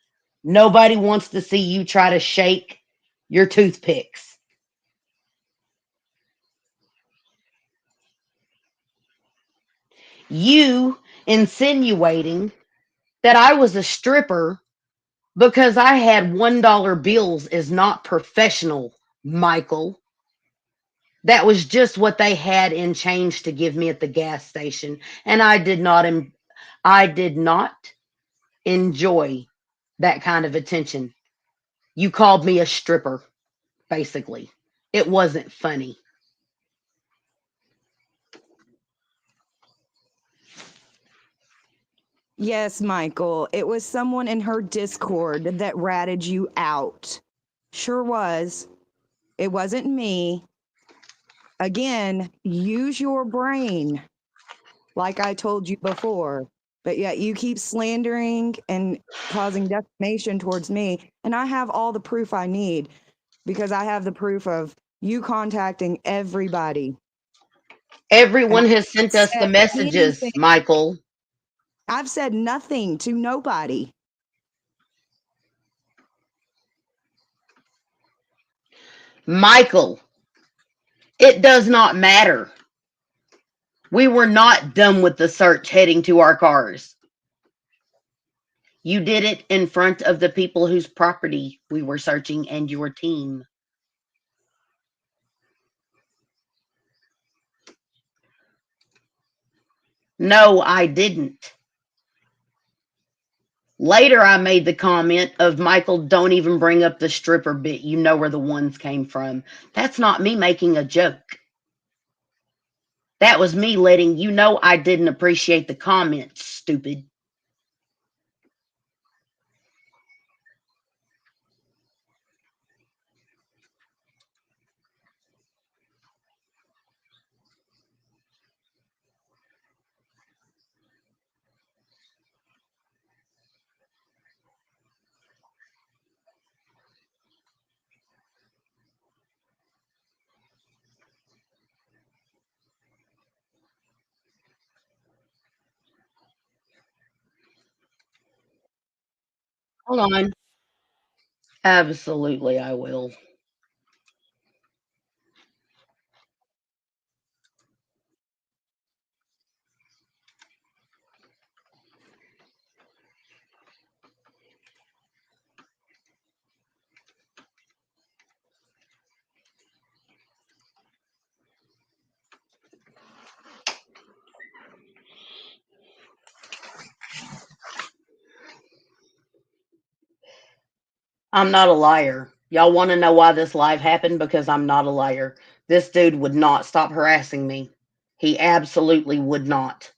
Speaker 1: Nobody wants to see you try to shake your toothpicks. You insinuating that I was a stripper because I had $1 bills is not professional, Michael. That was just what they had in change to give me at the gas station, and I did not enjoy that kind of attention. You called me a stripper, basically. It wasn't funny.
Speaker 2: Yes, Michael, it was someone in her Discord that ratted you out. Sure was. It wasn't me. Again, use your brain, like I told you before. But yet you keep slandering and causing defamation towards me. And I have all the proof I need because I have the proof of you contacting everybody. And
Speaker 1: Everyone
Speaker 2: I've
Speaker 1: has
Speaker 2: not
Speaker 1: sent us the
Speaker 2: said
Speaker 1: messages,
Speaker 2: anything.
Speaker 1: Michael.
Speaker 2: I've said nothing to nobody.
Speaker 1: Michael, it does not matter. We were not done with the search heading to our cars. You did it in front of the people whose property we were searching and your team. No, I didn't. Later, I made the comment of Michael, don't even bring up the stripper bit. You know where the ones came from. That's not me making a joke. That was me letting you know I didn't appreciate the comment, stupid. Hold on. Absolutely, I will. I'm not a liar. Y'all want to know why this live happened? Because I'm not a liar. This dude would not stop harassing me. He absolutely would not.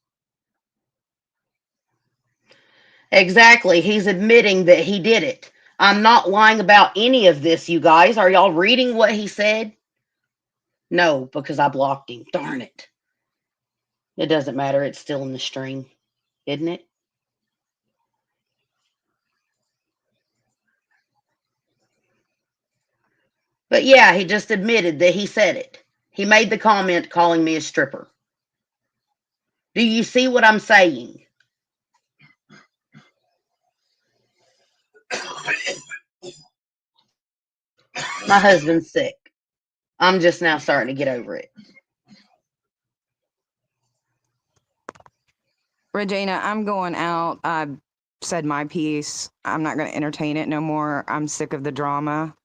Speaker 1: Exactly. He's admitting that he did it. I'm not lying about any of this, you guys. Are y'all reading what he said? No, because I blocked him. Darn it. It doesn't matter. It's still in the stream, isn't it? But yeah, he just admitted that he said it. He made the comment calling me a stripper. Do you see what I'm saying? My husband's sick. I'm just now starting to get over it.
Speaker 2: Regina, I'm going out. I said my piece. I'm not going to entertain it no more. I'm sick of the drama.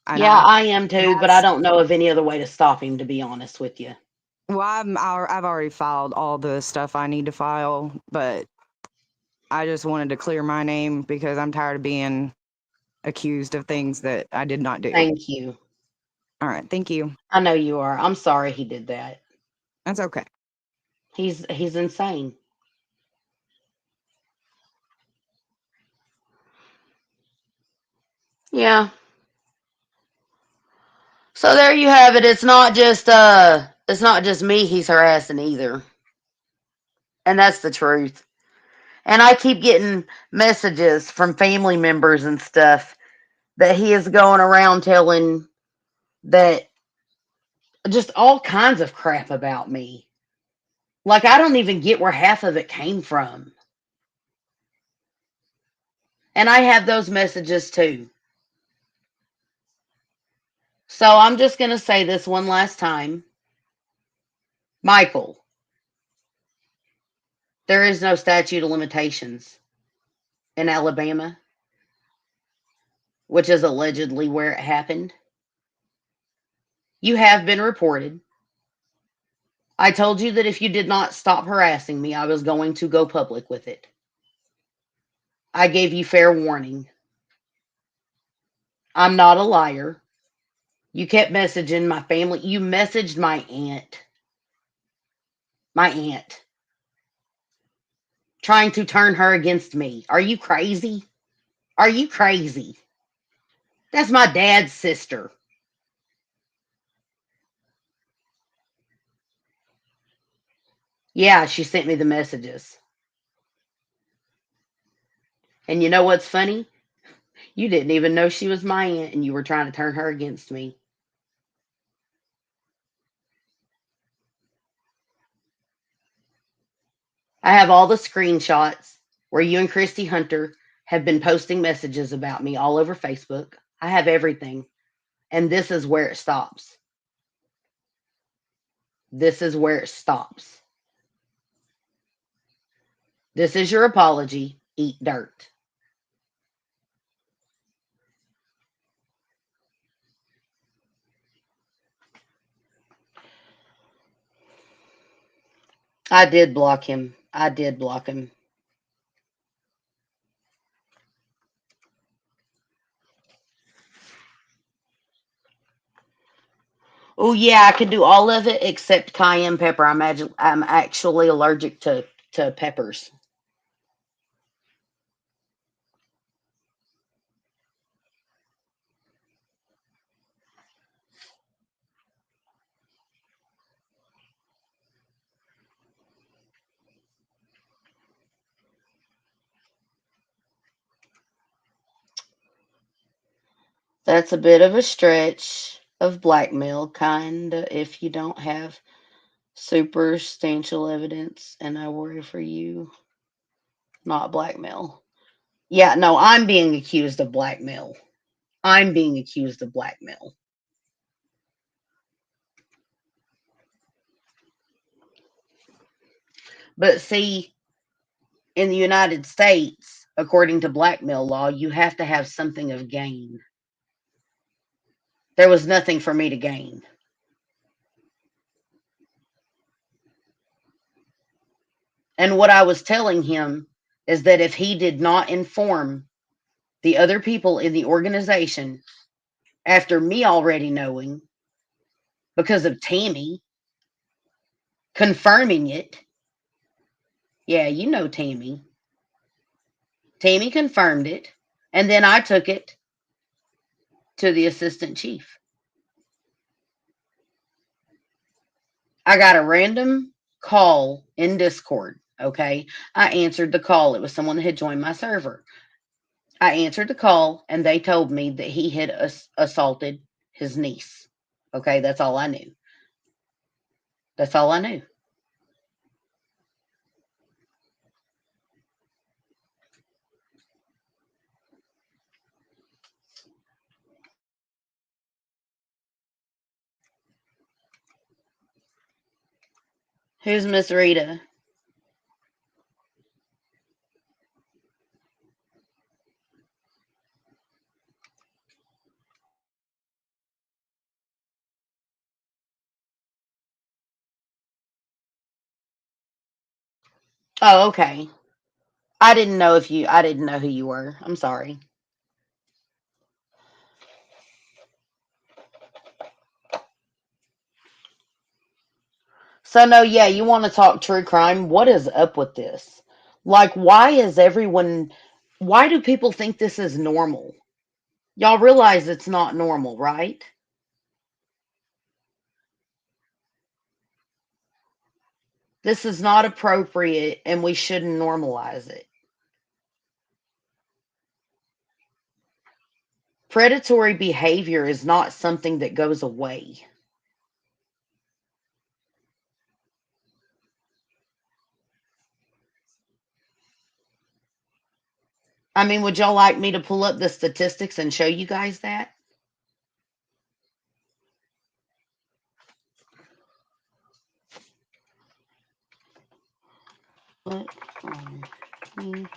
Speaker 2: And
Speaker 1: Yeah,
Speaker 2: I've
Speaker 1: I am too, but I
Speaker 2: that's
Speaker 1: don't know of any other way to stop him, to be honest with you.
Speaker 2: well, I've already filed all the stuff I need to file, but I just wanted to clear my name because I'm tired of being accused of things that I did not do.
Speaker 1: Thank you.
Speaker 2: All right, thank you.
Speaker 1: I know you are. I'm sorry he did that.
Speaker 2: That's okay.
Speaker 1: He's insane. Yeah. So there you have it. It's not just me he's harassing either. And that's the truth. And I keep getting messages from family members and stuff that he is going around telling that just all kinds of crap about me. Like I don't even get where half of it came from. And I have those messages too. So I'm just going to say this one last time. Michael, there is no statute of limitations in Alabama, which is allegedly where it happened. You have been reported. I told you that if you did not stop harassing me, I was going to go public with it. I gave you fair warning. I'm not a liar. You kept messaging my family. You messaged my aunt. My aunt. Trying to turn her against me. Are you crazy? Are you crazy? That's my dad's sister. Yeah, she sent me the messages. And you know what's funny? You didn't even know she was my aunt and you were trying to turn her against me. I have all the screenshots where you and Christy Hunter have been posting messages about me all over Facebook. I have everything. And this is where it stops. This is where it stops. This is your apology. Eat dirt. I did block him. I did block him. Oh yeah, I can do all of it except cayenne pepper. I'm actually allergic to peppers. That's a bit of a stretch of blackmail, kinda, if you don't have substantial evidence, and I worry for you. Not blackmail. Yeah, no, I'm being accused of blackmail. I'm being accused of blackmail. But see, in the United States, according to blackmail law, you have to have something of gain. There was nothing for me to gain. And what I was telling him is that if he did not inform the other people in the organization after me already knowing because of Tammy confirming it, yeah, you know Tammy. Tammy confirmed it, and then I took it to the assistant chief. I got a random call in Discord. Okay. I answered the call. It was someone that had joined my server. I answered the call and they told me that he had assaulted his niece. Okay. That's all I knew. That's all I knew. Who's Miss Rita? Oh, okay. I didn't know who you were. I'm sorry. So, no, yeah, you want to talk true crime? What is up with this? Like, why do people think this is normal? Y'all realize it's not normal, right? This is not appropriate and we shouldn't normalize it. Predatory behavior is not something that goes away. I mean, would y'all like me to pull up the statistics and show you guys that? What? Um,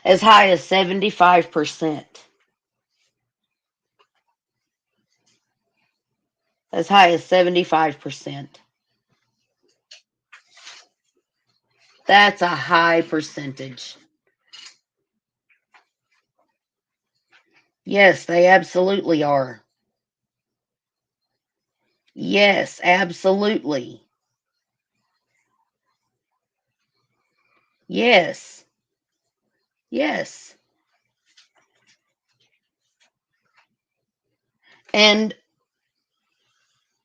Speaker 1: as high as 75%. As high as 75%. That's a high percentage. Yes, they absolutely are. Yes, absolutely. Yes. Yes. And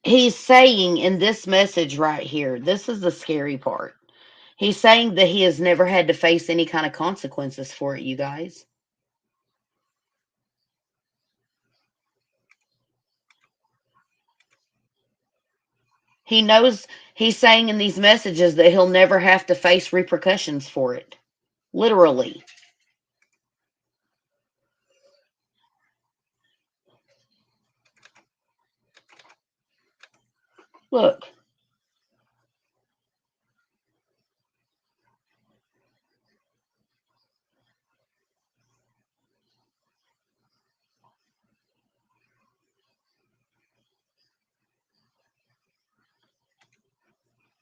Speaker 1: he's saying in this message right here, this is the scary part. He's saying that he has never had to face any kind of consequences for it, you guys. He knows he's saying in these messages that he'll never have to face repercussions for it. Literally. Look,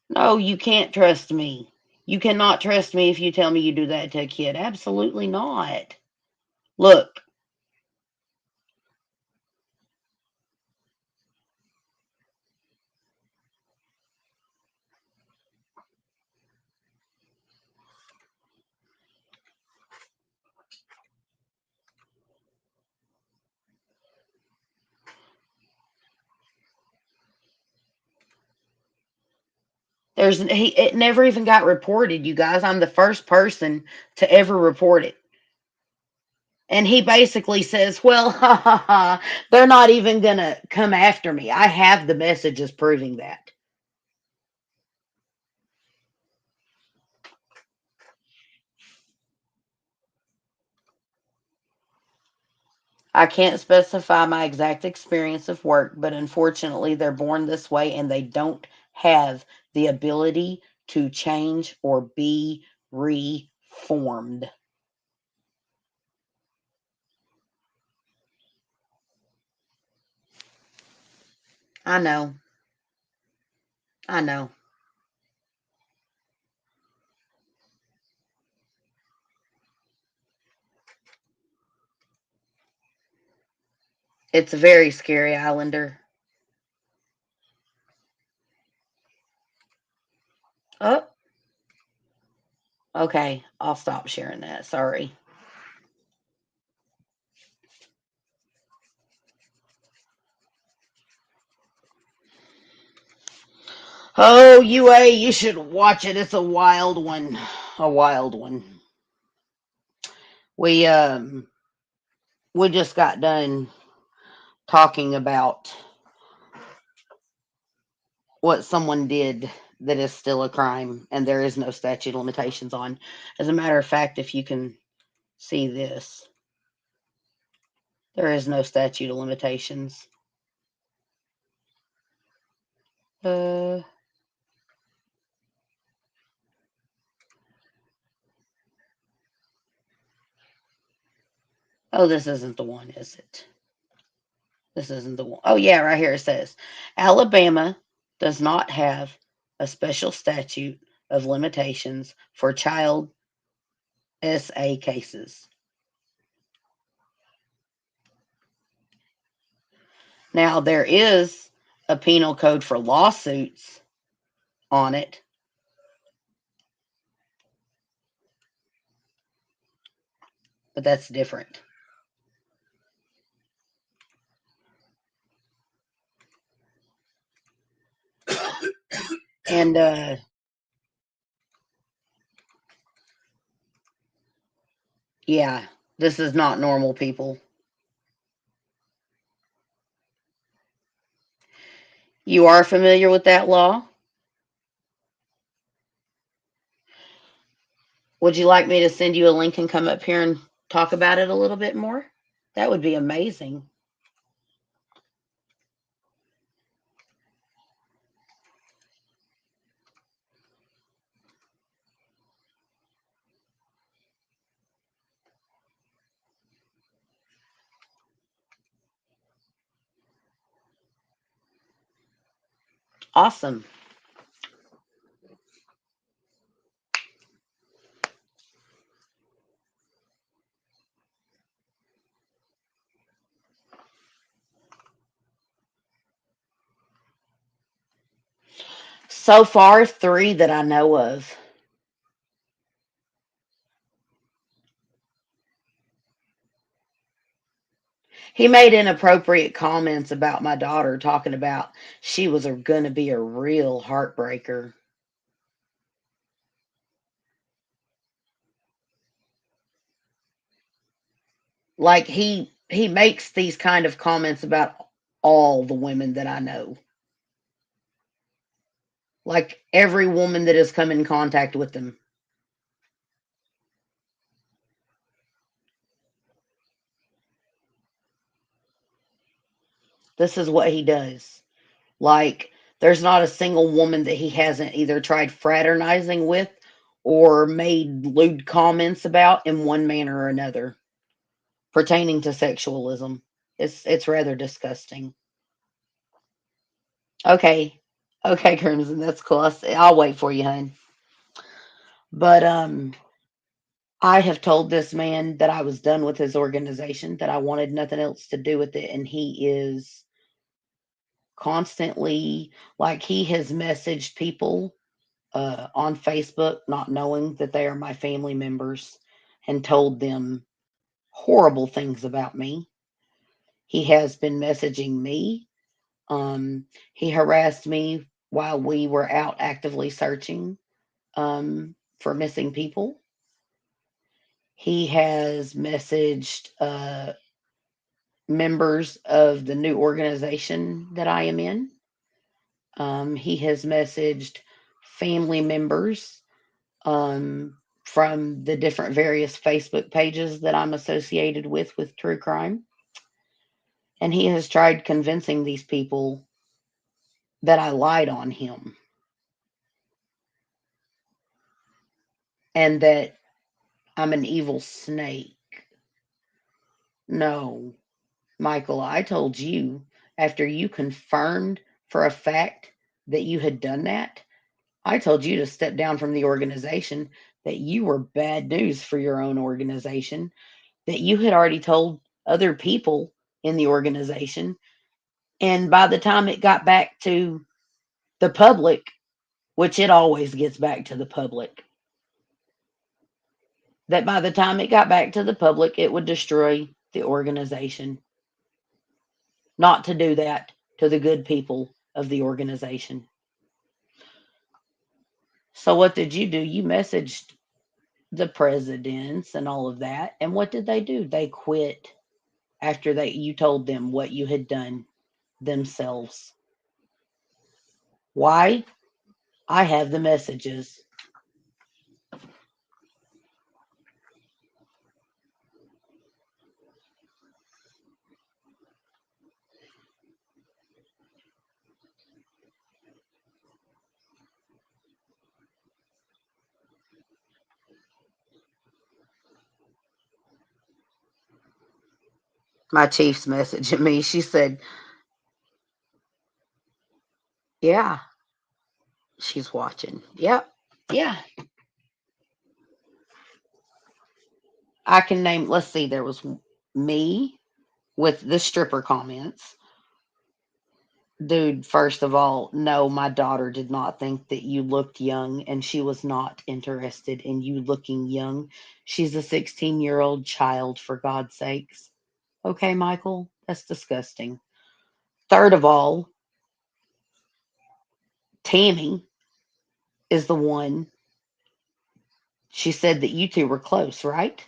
Speaker 1: no, you can't trust me. You cannot trust me if you tell me you do that to a kid. Absolutely not. Look, it never even got reported, you guys. I'm the first person to ever report it. And he basically says, well, ha ha ha, they're not even going to come after me. I have the messages proving that. I can't specify my exact experience of work, but unfortunately, they're born this way and they don't have the ability to change or be reformed. I know. I know. It's very scary, Islander. Oh, okay. I'll stop sharing that. Sorry. Oh, UA, you should watch it. It's a wild one. A wild one. We um we just got done talking about what someone did that is still a crime and there is no statute of limitations on. As a matter of fact, if you can see this, there is no statute of limitations. Uh oh, this isn't the one, is it? This isn't the one. Oh yeah, right here it says Alabama does not have a special statute of limitations for child SA cases. Now, there is a penal code for lawsuits on it, but that's different. And yeah, this is not normal, people. You are familiar with that law? Would you like me to send you a link and come up here and talk about it a little bit more? That would be amazing. Awesome. So far, 3 that I know of. He made inappropriate comments about my daughter, talking about she was going to be a real heartbreaker. Like he makes these kind of comments about all the women that I know. Like every woman that has come in contact with him. This is what he does. Like there's not a single woman that he hasn't either tried fraternizing with or made lewd comments about in one manner or another pertaining to sexualism. It's rather disgusting. Okay. Okay, Crimson, that's cool. I'll wait for you, hun. But I have told this man that I was done with his organization, that I wanted nothing else to do with it, and he is constantly like he has messaged people on Facebook, not knowing that they are my family members, and told them horrible things about me. He has been messaging me. He harassed me while we were out actively searching for missing people. He has messaged members of the new organization that I am in. He has messaged family members from the different various Facebook pages that I'm associated with true crime. And he has tried convincing these people that I lied on him and that I'm an evil snake. No, Michael, I told you after you confirmed for a fact that you had done that, I told you to step down from the organization, that you were bad news for your own organization, that you had already told other people in the organization. And by the time it got back to the public, which it always gets back to the public, that by the time it got back to the public, it would destroy the organization. Not to do that to the good people of the organization. So, what did you do? You messaged the presidents and all of that. And what did they do? They quit after you told them what you had done themselves. Why? I have the messages. My chief's messaging me. She said, yeah, she's watching. Yep. Yeah, I can name, let's see, there was me with the stripper comments. Dude, first of all, no, my daughter did not think that you looked young, and she was not interested in you looking young. She's a 16-year-old child, for God's sakes. Okay, Michael, that's disgusting. Third of all, Tammy is the one, she said that you two were close, right?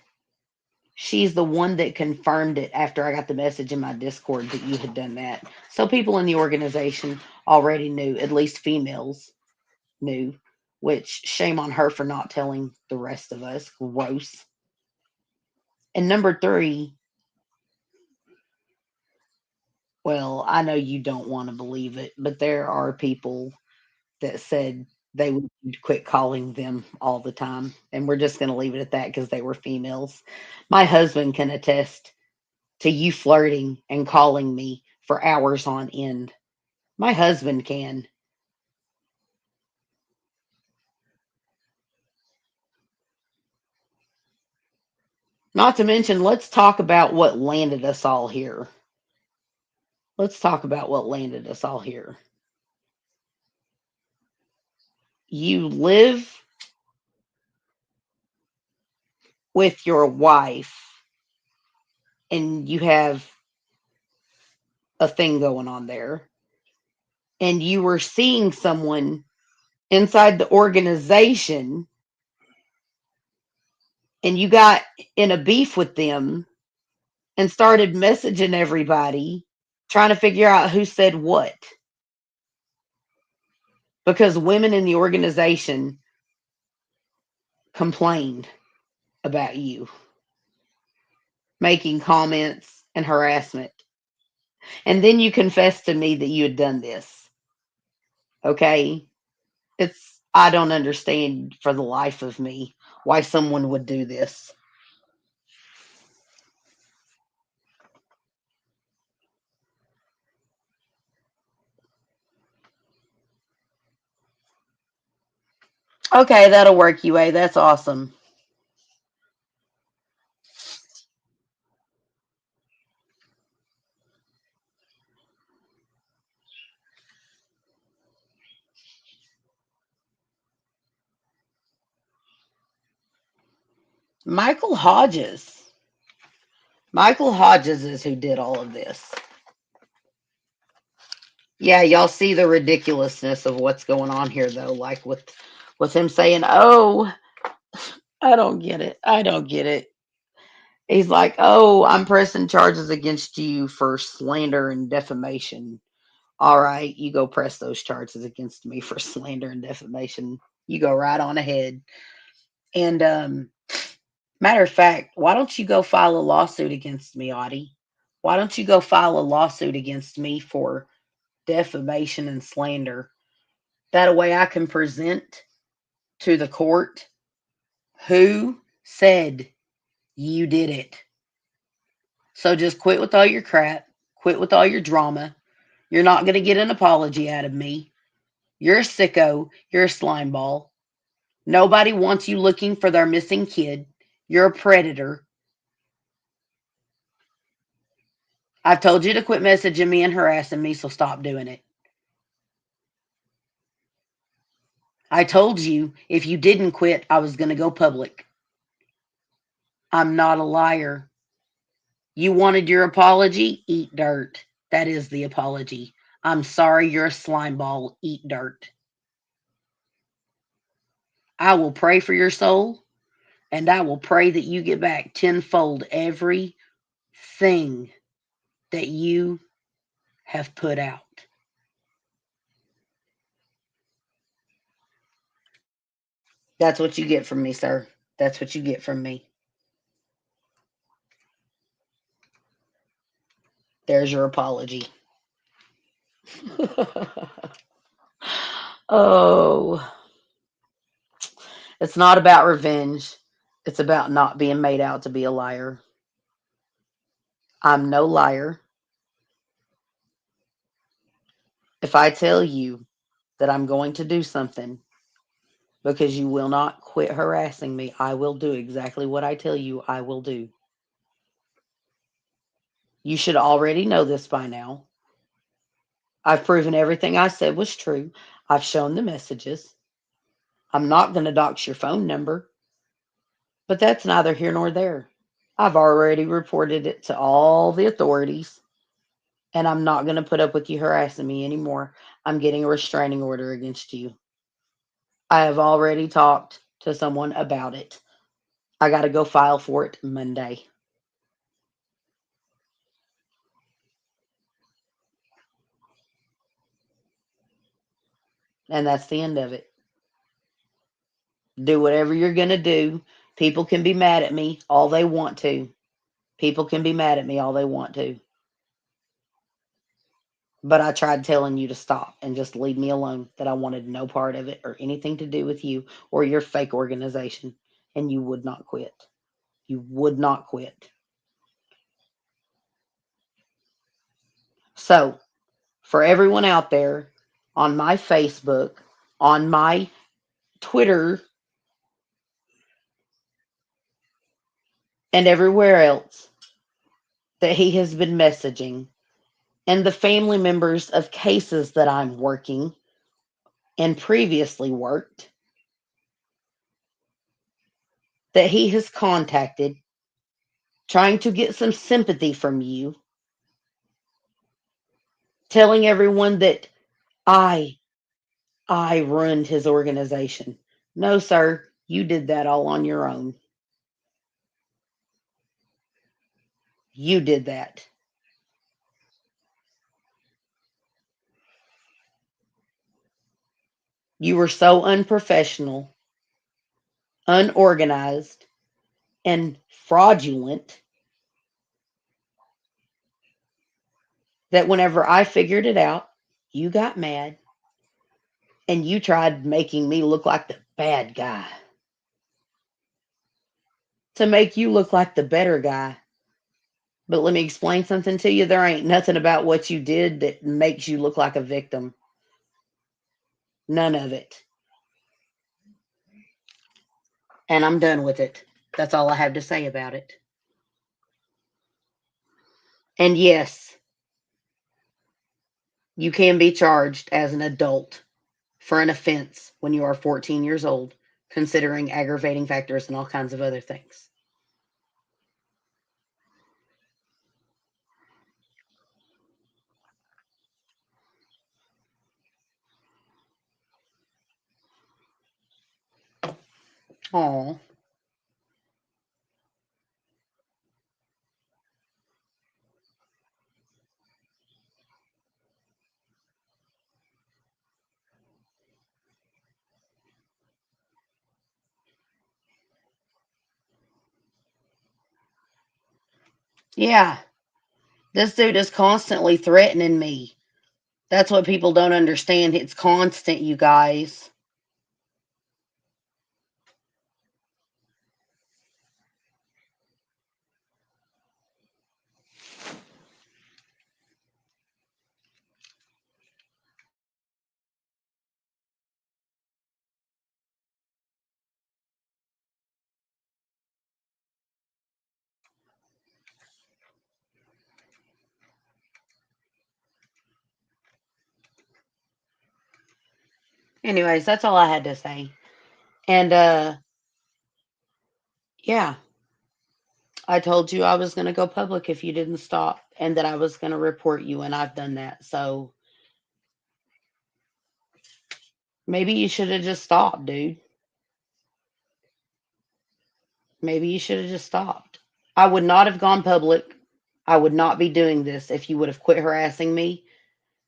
Speaker 1: She's the one that confirmed it after I got the message in my Discord that you had done that. So people in the organization already knew, at least females knew, which shame on her for not telling the rest of us. Gross. And number three, well, I know you don't want to believe it, but there are people that said they would quit calling them all the time. And we're just going to leave it at that because they were females. My husband can attest to you flirting and calling me for hours on end. My husband can. Not to mention, let's talk about what landed us all here. Let's talk about what landed us all here. You live with your wife and you have a thing going on there, and you were seeing someone inside the organization and you got in a beef with them and started messaging everybody trying to figure out who said what because women in the organization complained about you making comments and harassment. And then you confessed to me that you had done this. Okay? I don't understand for the life of me why someone would do this. Okay, that'll work, UA. That's awesome. Michael Hodges. Michael Hodges is who did all of this. Yeah, y'all see the ridiculousness of what's going on here though, like with him saying, "Oh, I don't get it. I don't get it." He's like, "Oh, I'm pressing charges against you for slander and defamation." All right, you go press those charges against me for slander and defamation. You go right on ahead. And matter of fact, why don't you go file a lawsuit against me, Audie? Why don't you go file a lawsuit against me for defamation and slander? That way I can present to the court who said you did it. So just quit with all your crap, quit with all your drama. You're not going to get an apology out of me. You're a sicko. You're a slime ball. Nobody wants you looking for their missing kid. You're a predator. I've told you to quit messaging me and harassing me, so stop doing it. I told you if you didn't quit, I was going to go public. I'm not a liar. You wanted your apology? Eat dirt. That is the apology. I'm sorry you're a slime ball. Eat dirt. I will pray for your soul, and I will pray that you get back tenfold everything that you have put out. That's what you get from me, sir. That's what you get from me. There's your apology. Oh, it's not about revenge. It's about not being made out to be a liar. I'm no liar. If I tell you that I'm going to do something, because you will not quit harassing me. I will do exactly what I tell you I will do. You should already know this by now. I've proven everything I said was true. I've shown the messages. I'm not going to dox your phone number, but that's neither here nor there. I've already reported it to all the authorities, and I'm not going to put up with you harassing me anymore. I'm getting a restraining order against you. I have already talked to someone about it. I got to go file for it Monday. And that's the end of it. Do whatever you're going to do. People can be mad at me all they want to. People can be mad at me all they want to. But I tried telling you to stop and just leave me alone, that I wanted no part of it or anything to do with you or your fake organization. And you would not quit. You would not quit. So, for everyone out there on my Facebook, on my Twitter, and everywhere else that he has been messaging, and the family members of cases that I'm working and previously worked, that he has contacted, trying to get some sympathy from you, telling everyone that I I ruined his organization. No, sir, you did that all on your own. You did that. You were so unprofessional, unorganized, and fraudulent that whenever I figured it out, you got mad and you tried making me look like the bad guy to make you look like the better guy. But let me explain something to you. There ain't nothing about what you did that makes you look like a victim. None of it. And I'm done with it. That's all I have to say about it. And yes, you can be charged as an adult for an offense when you are 14 years old, considering aggravating factors and all kinds of other things. Oh, yeah. This dude is constantly threatening me. That's what people don't understand. It's constant, you guys. Anyways, that's all I had to say. And yeah, I told you I was going to go public if you didn't stop and that I was going to report you, and I've done that. So maybe you should have just stopped, dude. Maybe you should have just stopped. I would not have gone public. I would not be doing this if you would have quit harassing me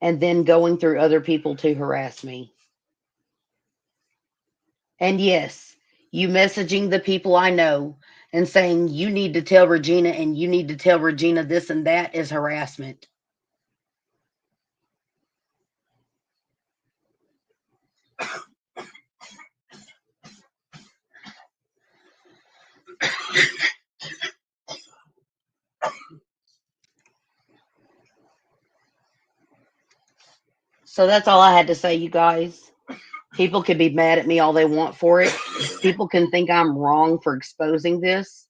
Speaker 1: and then going through other people to harass me. And yes, you messaging the people I know and saying you need to tell Regina and you need to tell Regina this and that is harassment. So that's all I had to say, you guys. People can be mad at me all they want for it. People can think I'm wrong for exposing this,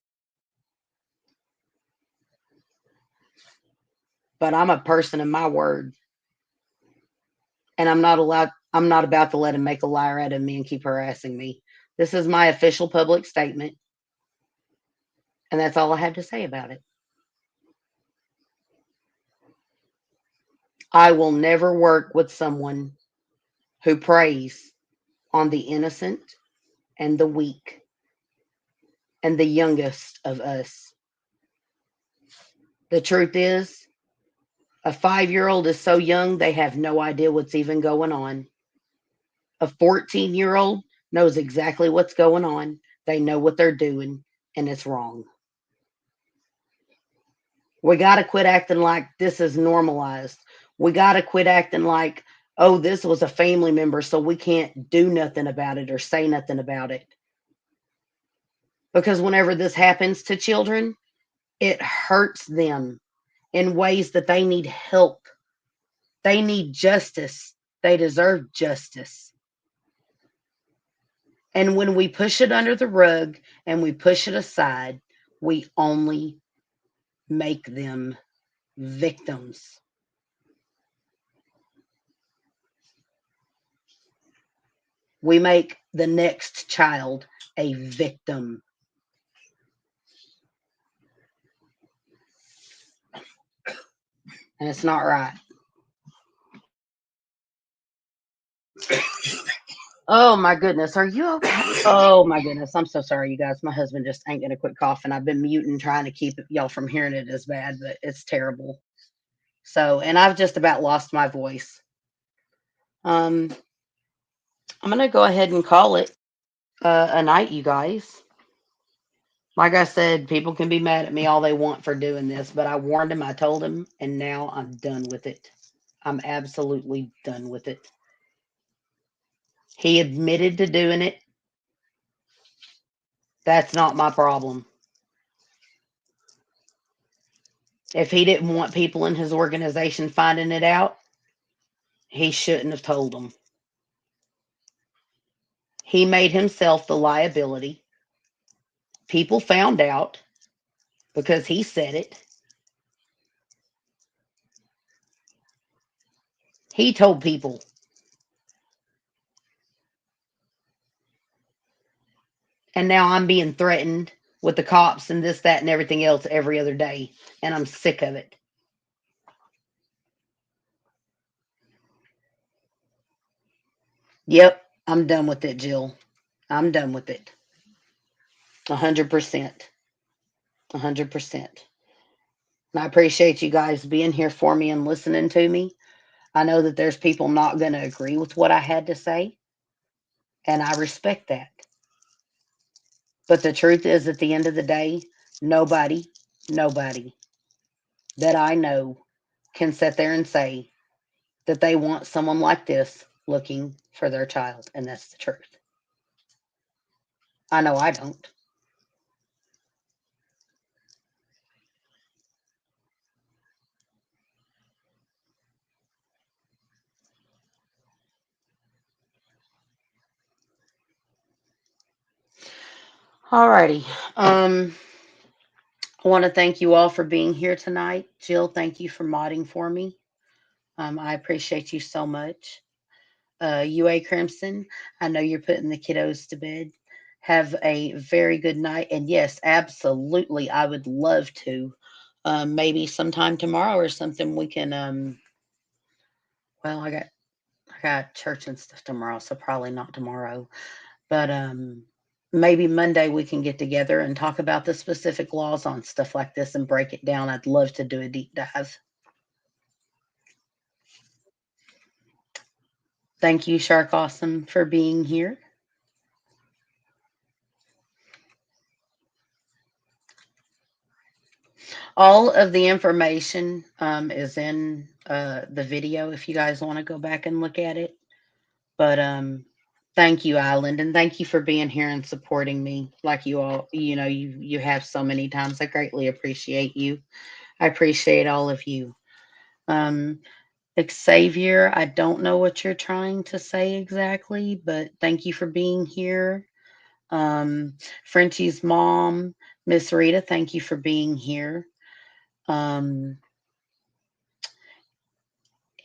Speaker 1: but I'm a person of my word, and I'm not about to let him make a liar out of me and keep harassing me. This is my official public statement, and that's all I have to say about it. I will never work with someone who preys on the innocent and the weak and the youngest of us. The truth is, a 5-year old is so young they have no idea what's even going on. A 14-year old knows exactly what's going on. They know what they're doing, and it's wrong. We got to quit acting like this is normalized. We got to quit acting like, oh, this was a family member, so we can't do nothing about it or say nothing about it. Because whenever this happens to children, it hurts them in ways that they need help. They need justice. They deserve justice. And when we push it under the rug and we push it aside, we only make them victims. We make the next child a victim. And it's not right. Oh my goodness, are you okay? Oh my goodness, I'm so sorry, you guys. My husband just ain't gonna quit coughing. I've been muting, trying to keep y'all from hearing it as bad, but it's terrible. So, and I've just about lost my voice. Um, I'm gonna go ahead and call it a night, you guys. Like I said, people can be mad at me all they want for doing this, but I warned him, I told him, and now I'm done with it. I'm absolutely done with it. He admitted to doing it. That's not my problem. If he didn't want people in his organization finding it out, he shouldn't have told them. He made himself the liability. People found out because he said it. He told people. And now I'm being threatened with the cops and this, that, and everything else every other day. And I'm sick of it. Yep, I'm done with it, Jill. I'm done with it. 100%. 100%. And I appreciate you guys being here for me and listening to me. I know that there's people not going to agree with what I had to say, and I respect that. But the truth is, at the end of the day, nobody that I know can sit there and say that they want someone like this looking for their child. And that's the truth. I know I don't. Alrighty. I want to thank you all for being here tonight. Jill, thank you for modding for me. I appreciate you so much. UA Crimson, I know you're putting the kiddos to bed. Have a very good night. And yes, absolutely, I would love to. Maybe sometime tomorrow or something we can. Well, I got church and stuff tomorrow, so probably not tomorrow. But maybe Monday we can get together and talk about the specific laws on stuff like this and break it down. I'd love to do a deep dive. Thank you, Shark Awesome, for being here. All of the information is in the video if you guys want to go back and look at it. But thank you, Island, and thank you for being here and supporting me like you all, you have so many times. I greatly appreciate you. I appreciate all of you. Um, Xavier, I don't know what you're trying to say exactly, but thank you for being here. Um, Frenchie's mom, Miss Rita, thank you for being here. Um,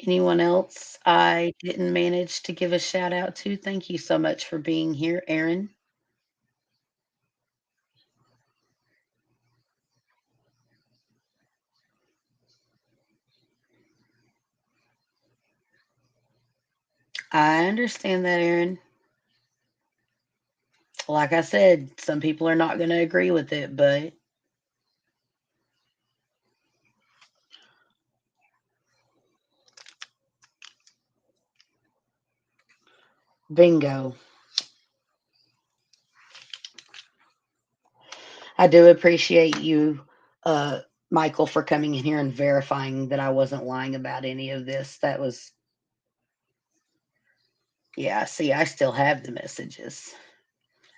Speaker 1: Anyone else I didn't manage to give a shout out to? Thank you so much for being here, Aaron. I understand that, Aaron. Like I said, some people are not going to agree with it, but bingo. I do appreciate you, uh, Michael, for coming in here and verifying that I wasn't lying about any of this. That was, yeah, see, I still have the messages.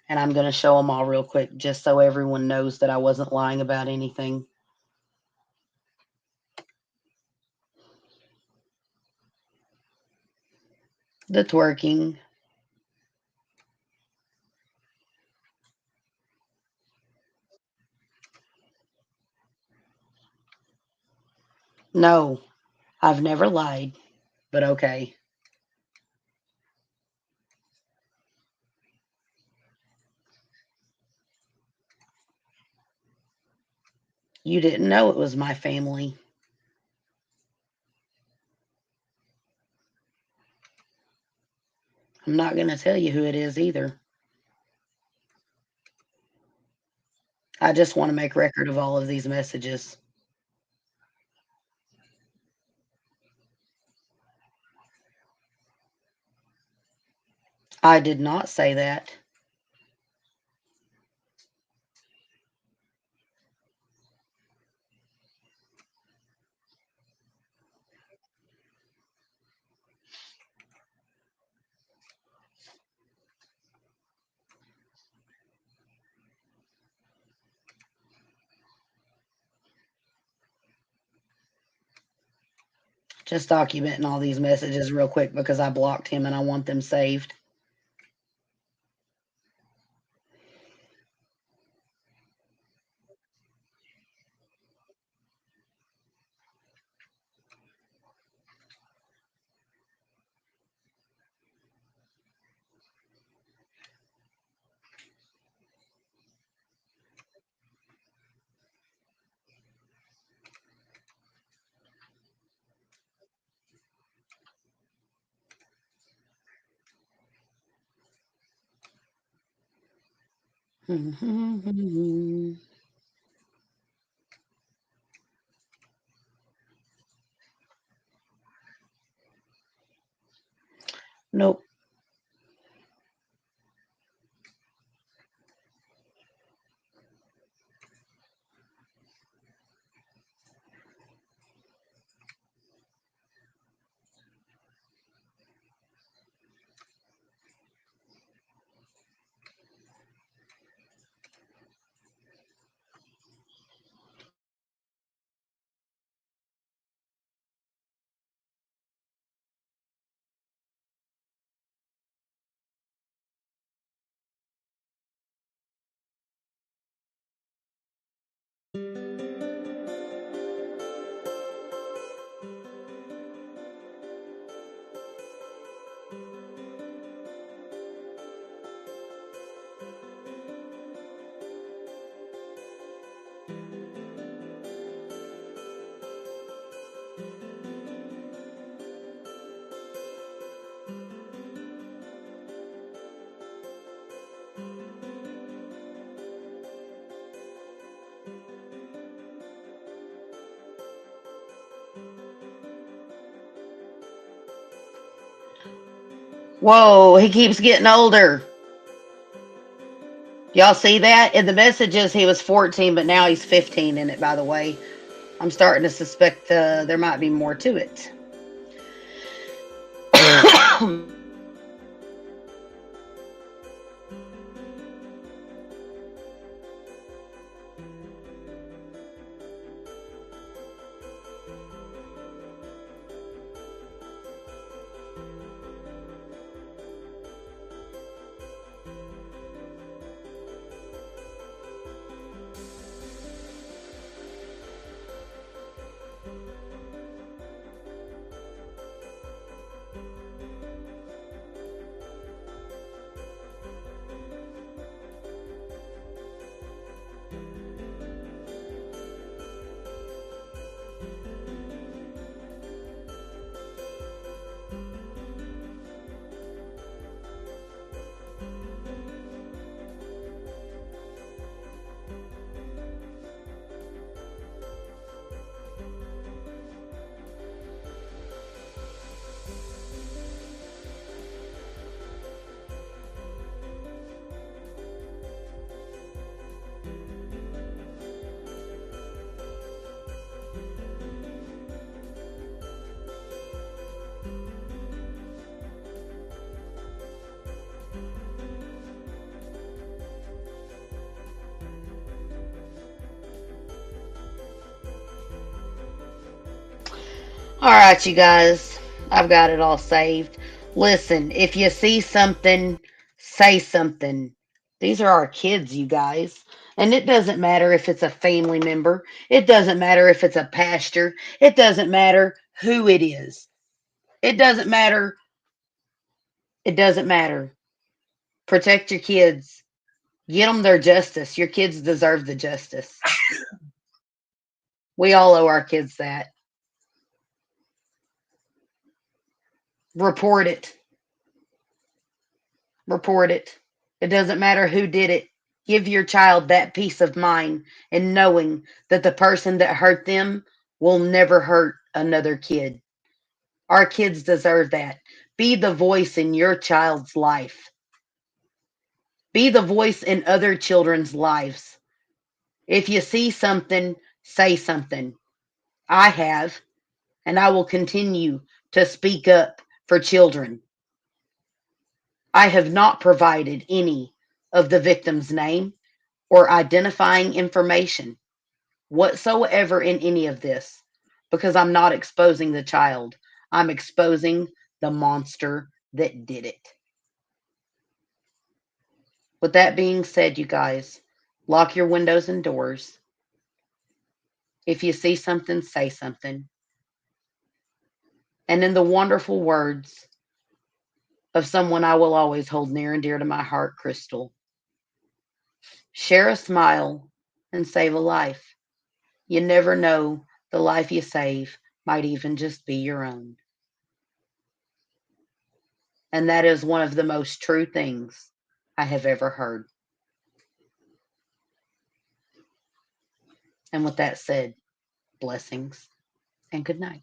Speaker 1: And I'm going to show them all real quick just so everyone knows that I wasn't lying about anything. The twerking. No, I've never lied, but okay. You didn't know it was my family. I'm not going to tell you who it is either. I just want to make record of all of these messages. I did not say that. Just documenting all these messages real quick because I blocked him and I want them saved. Nope. Whoa, he keeps getting older. Y'all see that? In the messages, he was 14, but now he's 15 in it, by the way. I'm starting to suspect there might be more to it. All right, you guys. I've got it all saved. Listen, if you see something, say something. These are our kids, you guys. And it doesn't matter if it's a family member, it doesn't matter if it's a pastor, it doesn't matter who it is. It doesn't matter. It doesn't matter. Protect your kids. Get them their justice. Your kids deserve the justice. We all owe our kids that. Report it. Report it. It doesn't matter who did it. Give your child that peace of mind and knowing that the person that hurt them will never hurt another kid. Our kids deserve that. Be the voice in your child's life. Be the voice in other children's lives. If you see something, say something. I have, and I will continue to speak up for children. I have not provided any of the victim's name or identifying information whatsoever in any of this because I'm not exposing the child. I'm exposing the monster that did it. With that being said, you guys, lock your windows and doors. If you see something, say something. And in the wonderful words of someone I will always hold near and dear to my heart, Crystal, share a smile and save a life. You never know, the life you save might even just be your own. And that is one of the most true things I have ever heard. And with that said, blessings and good night.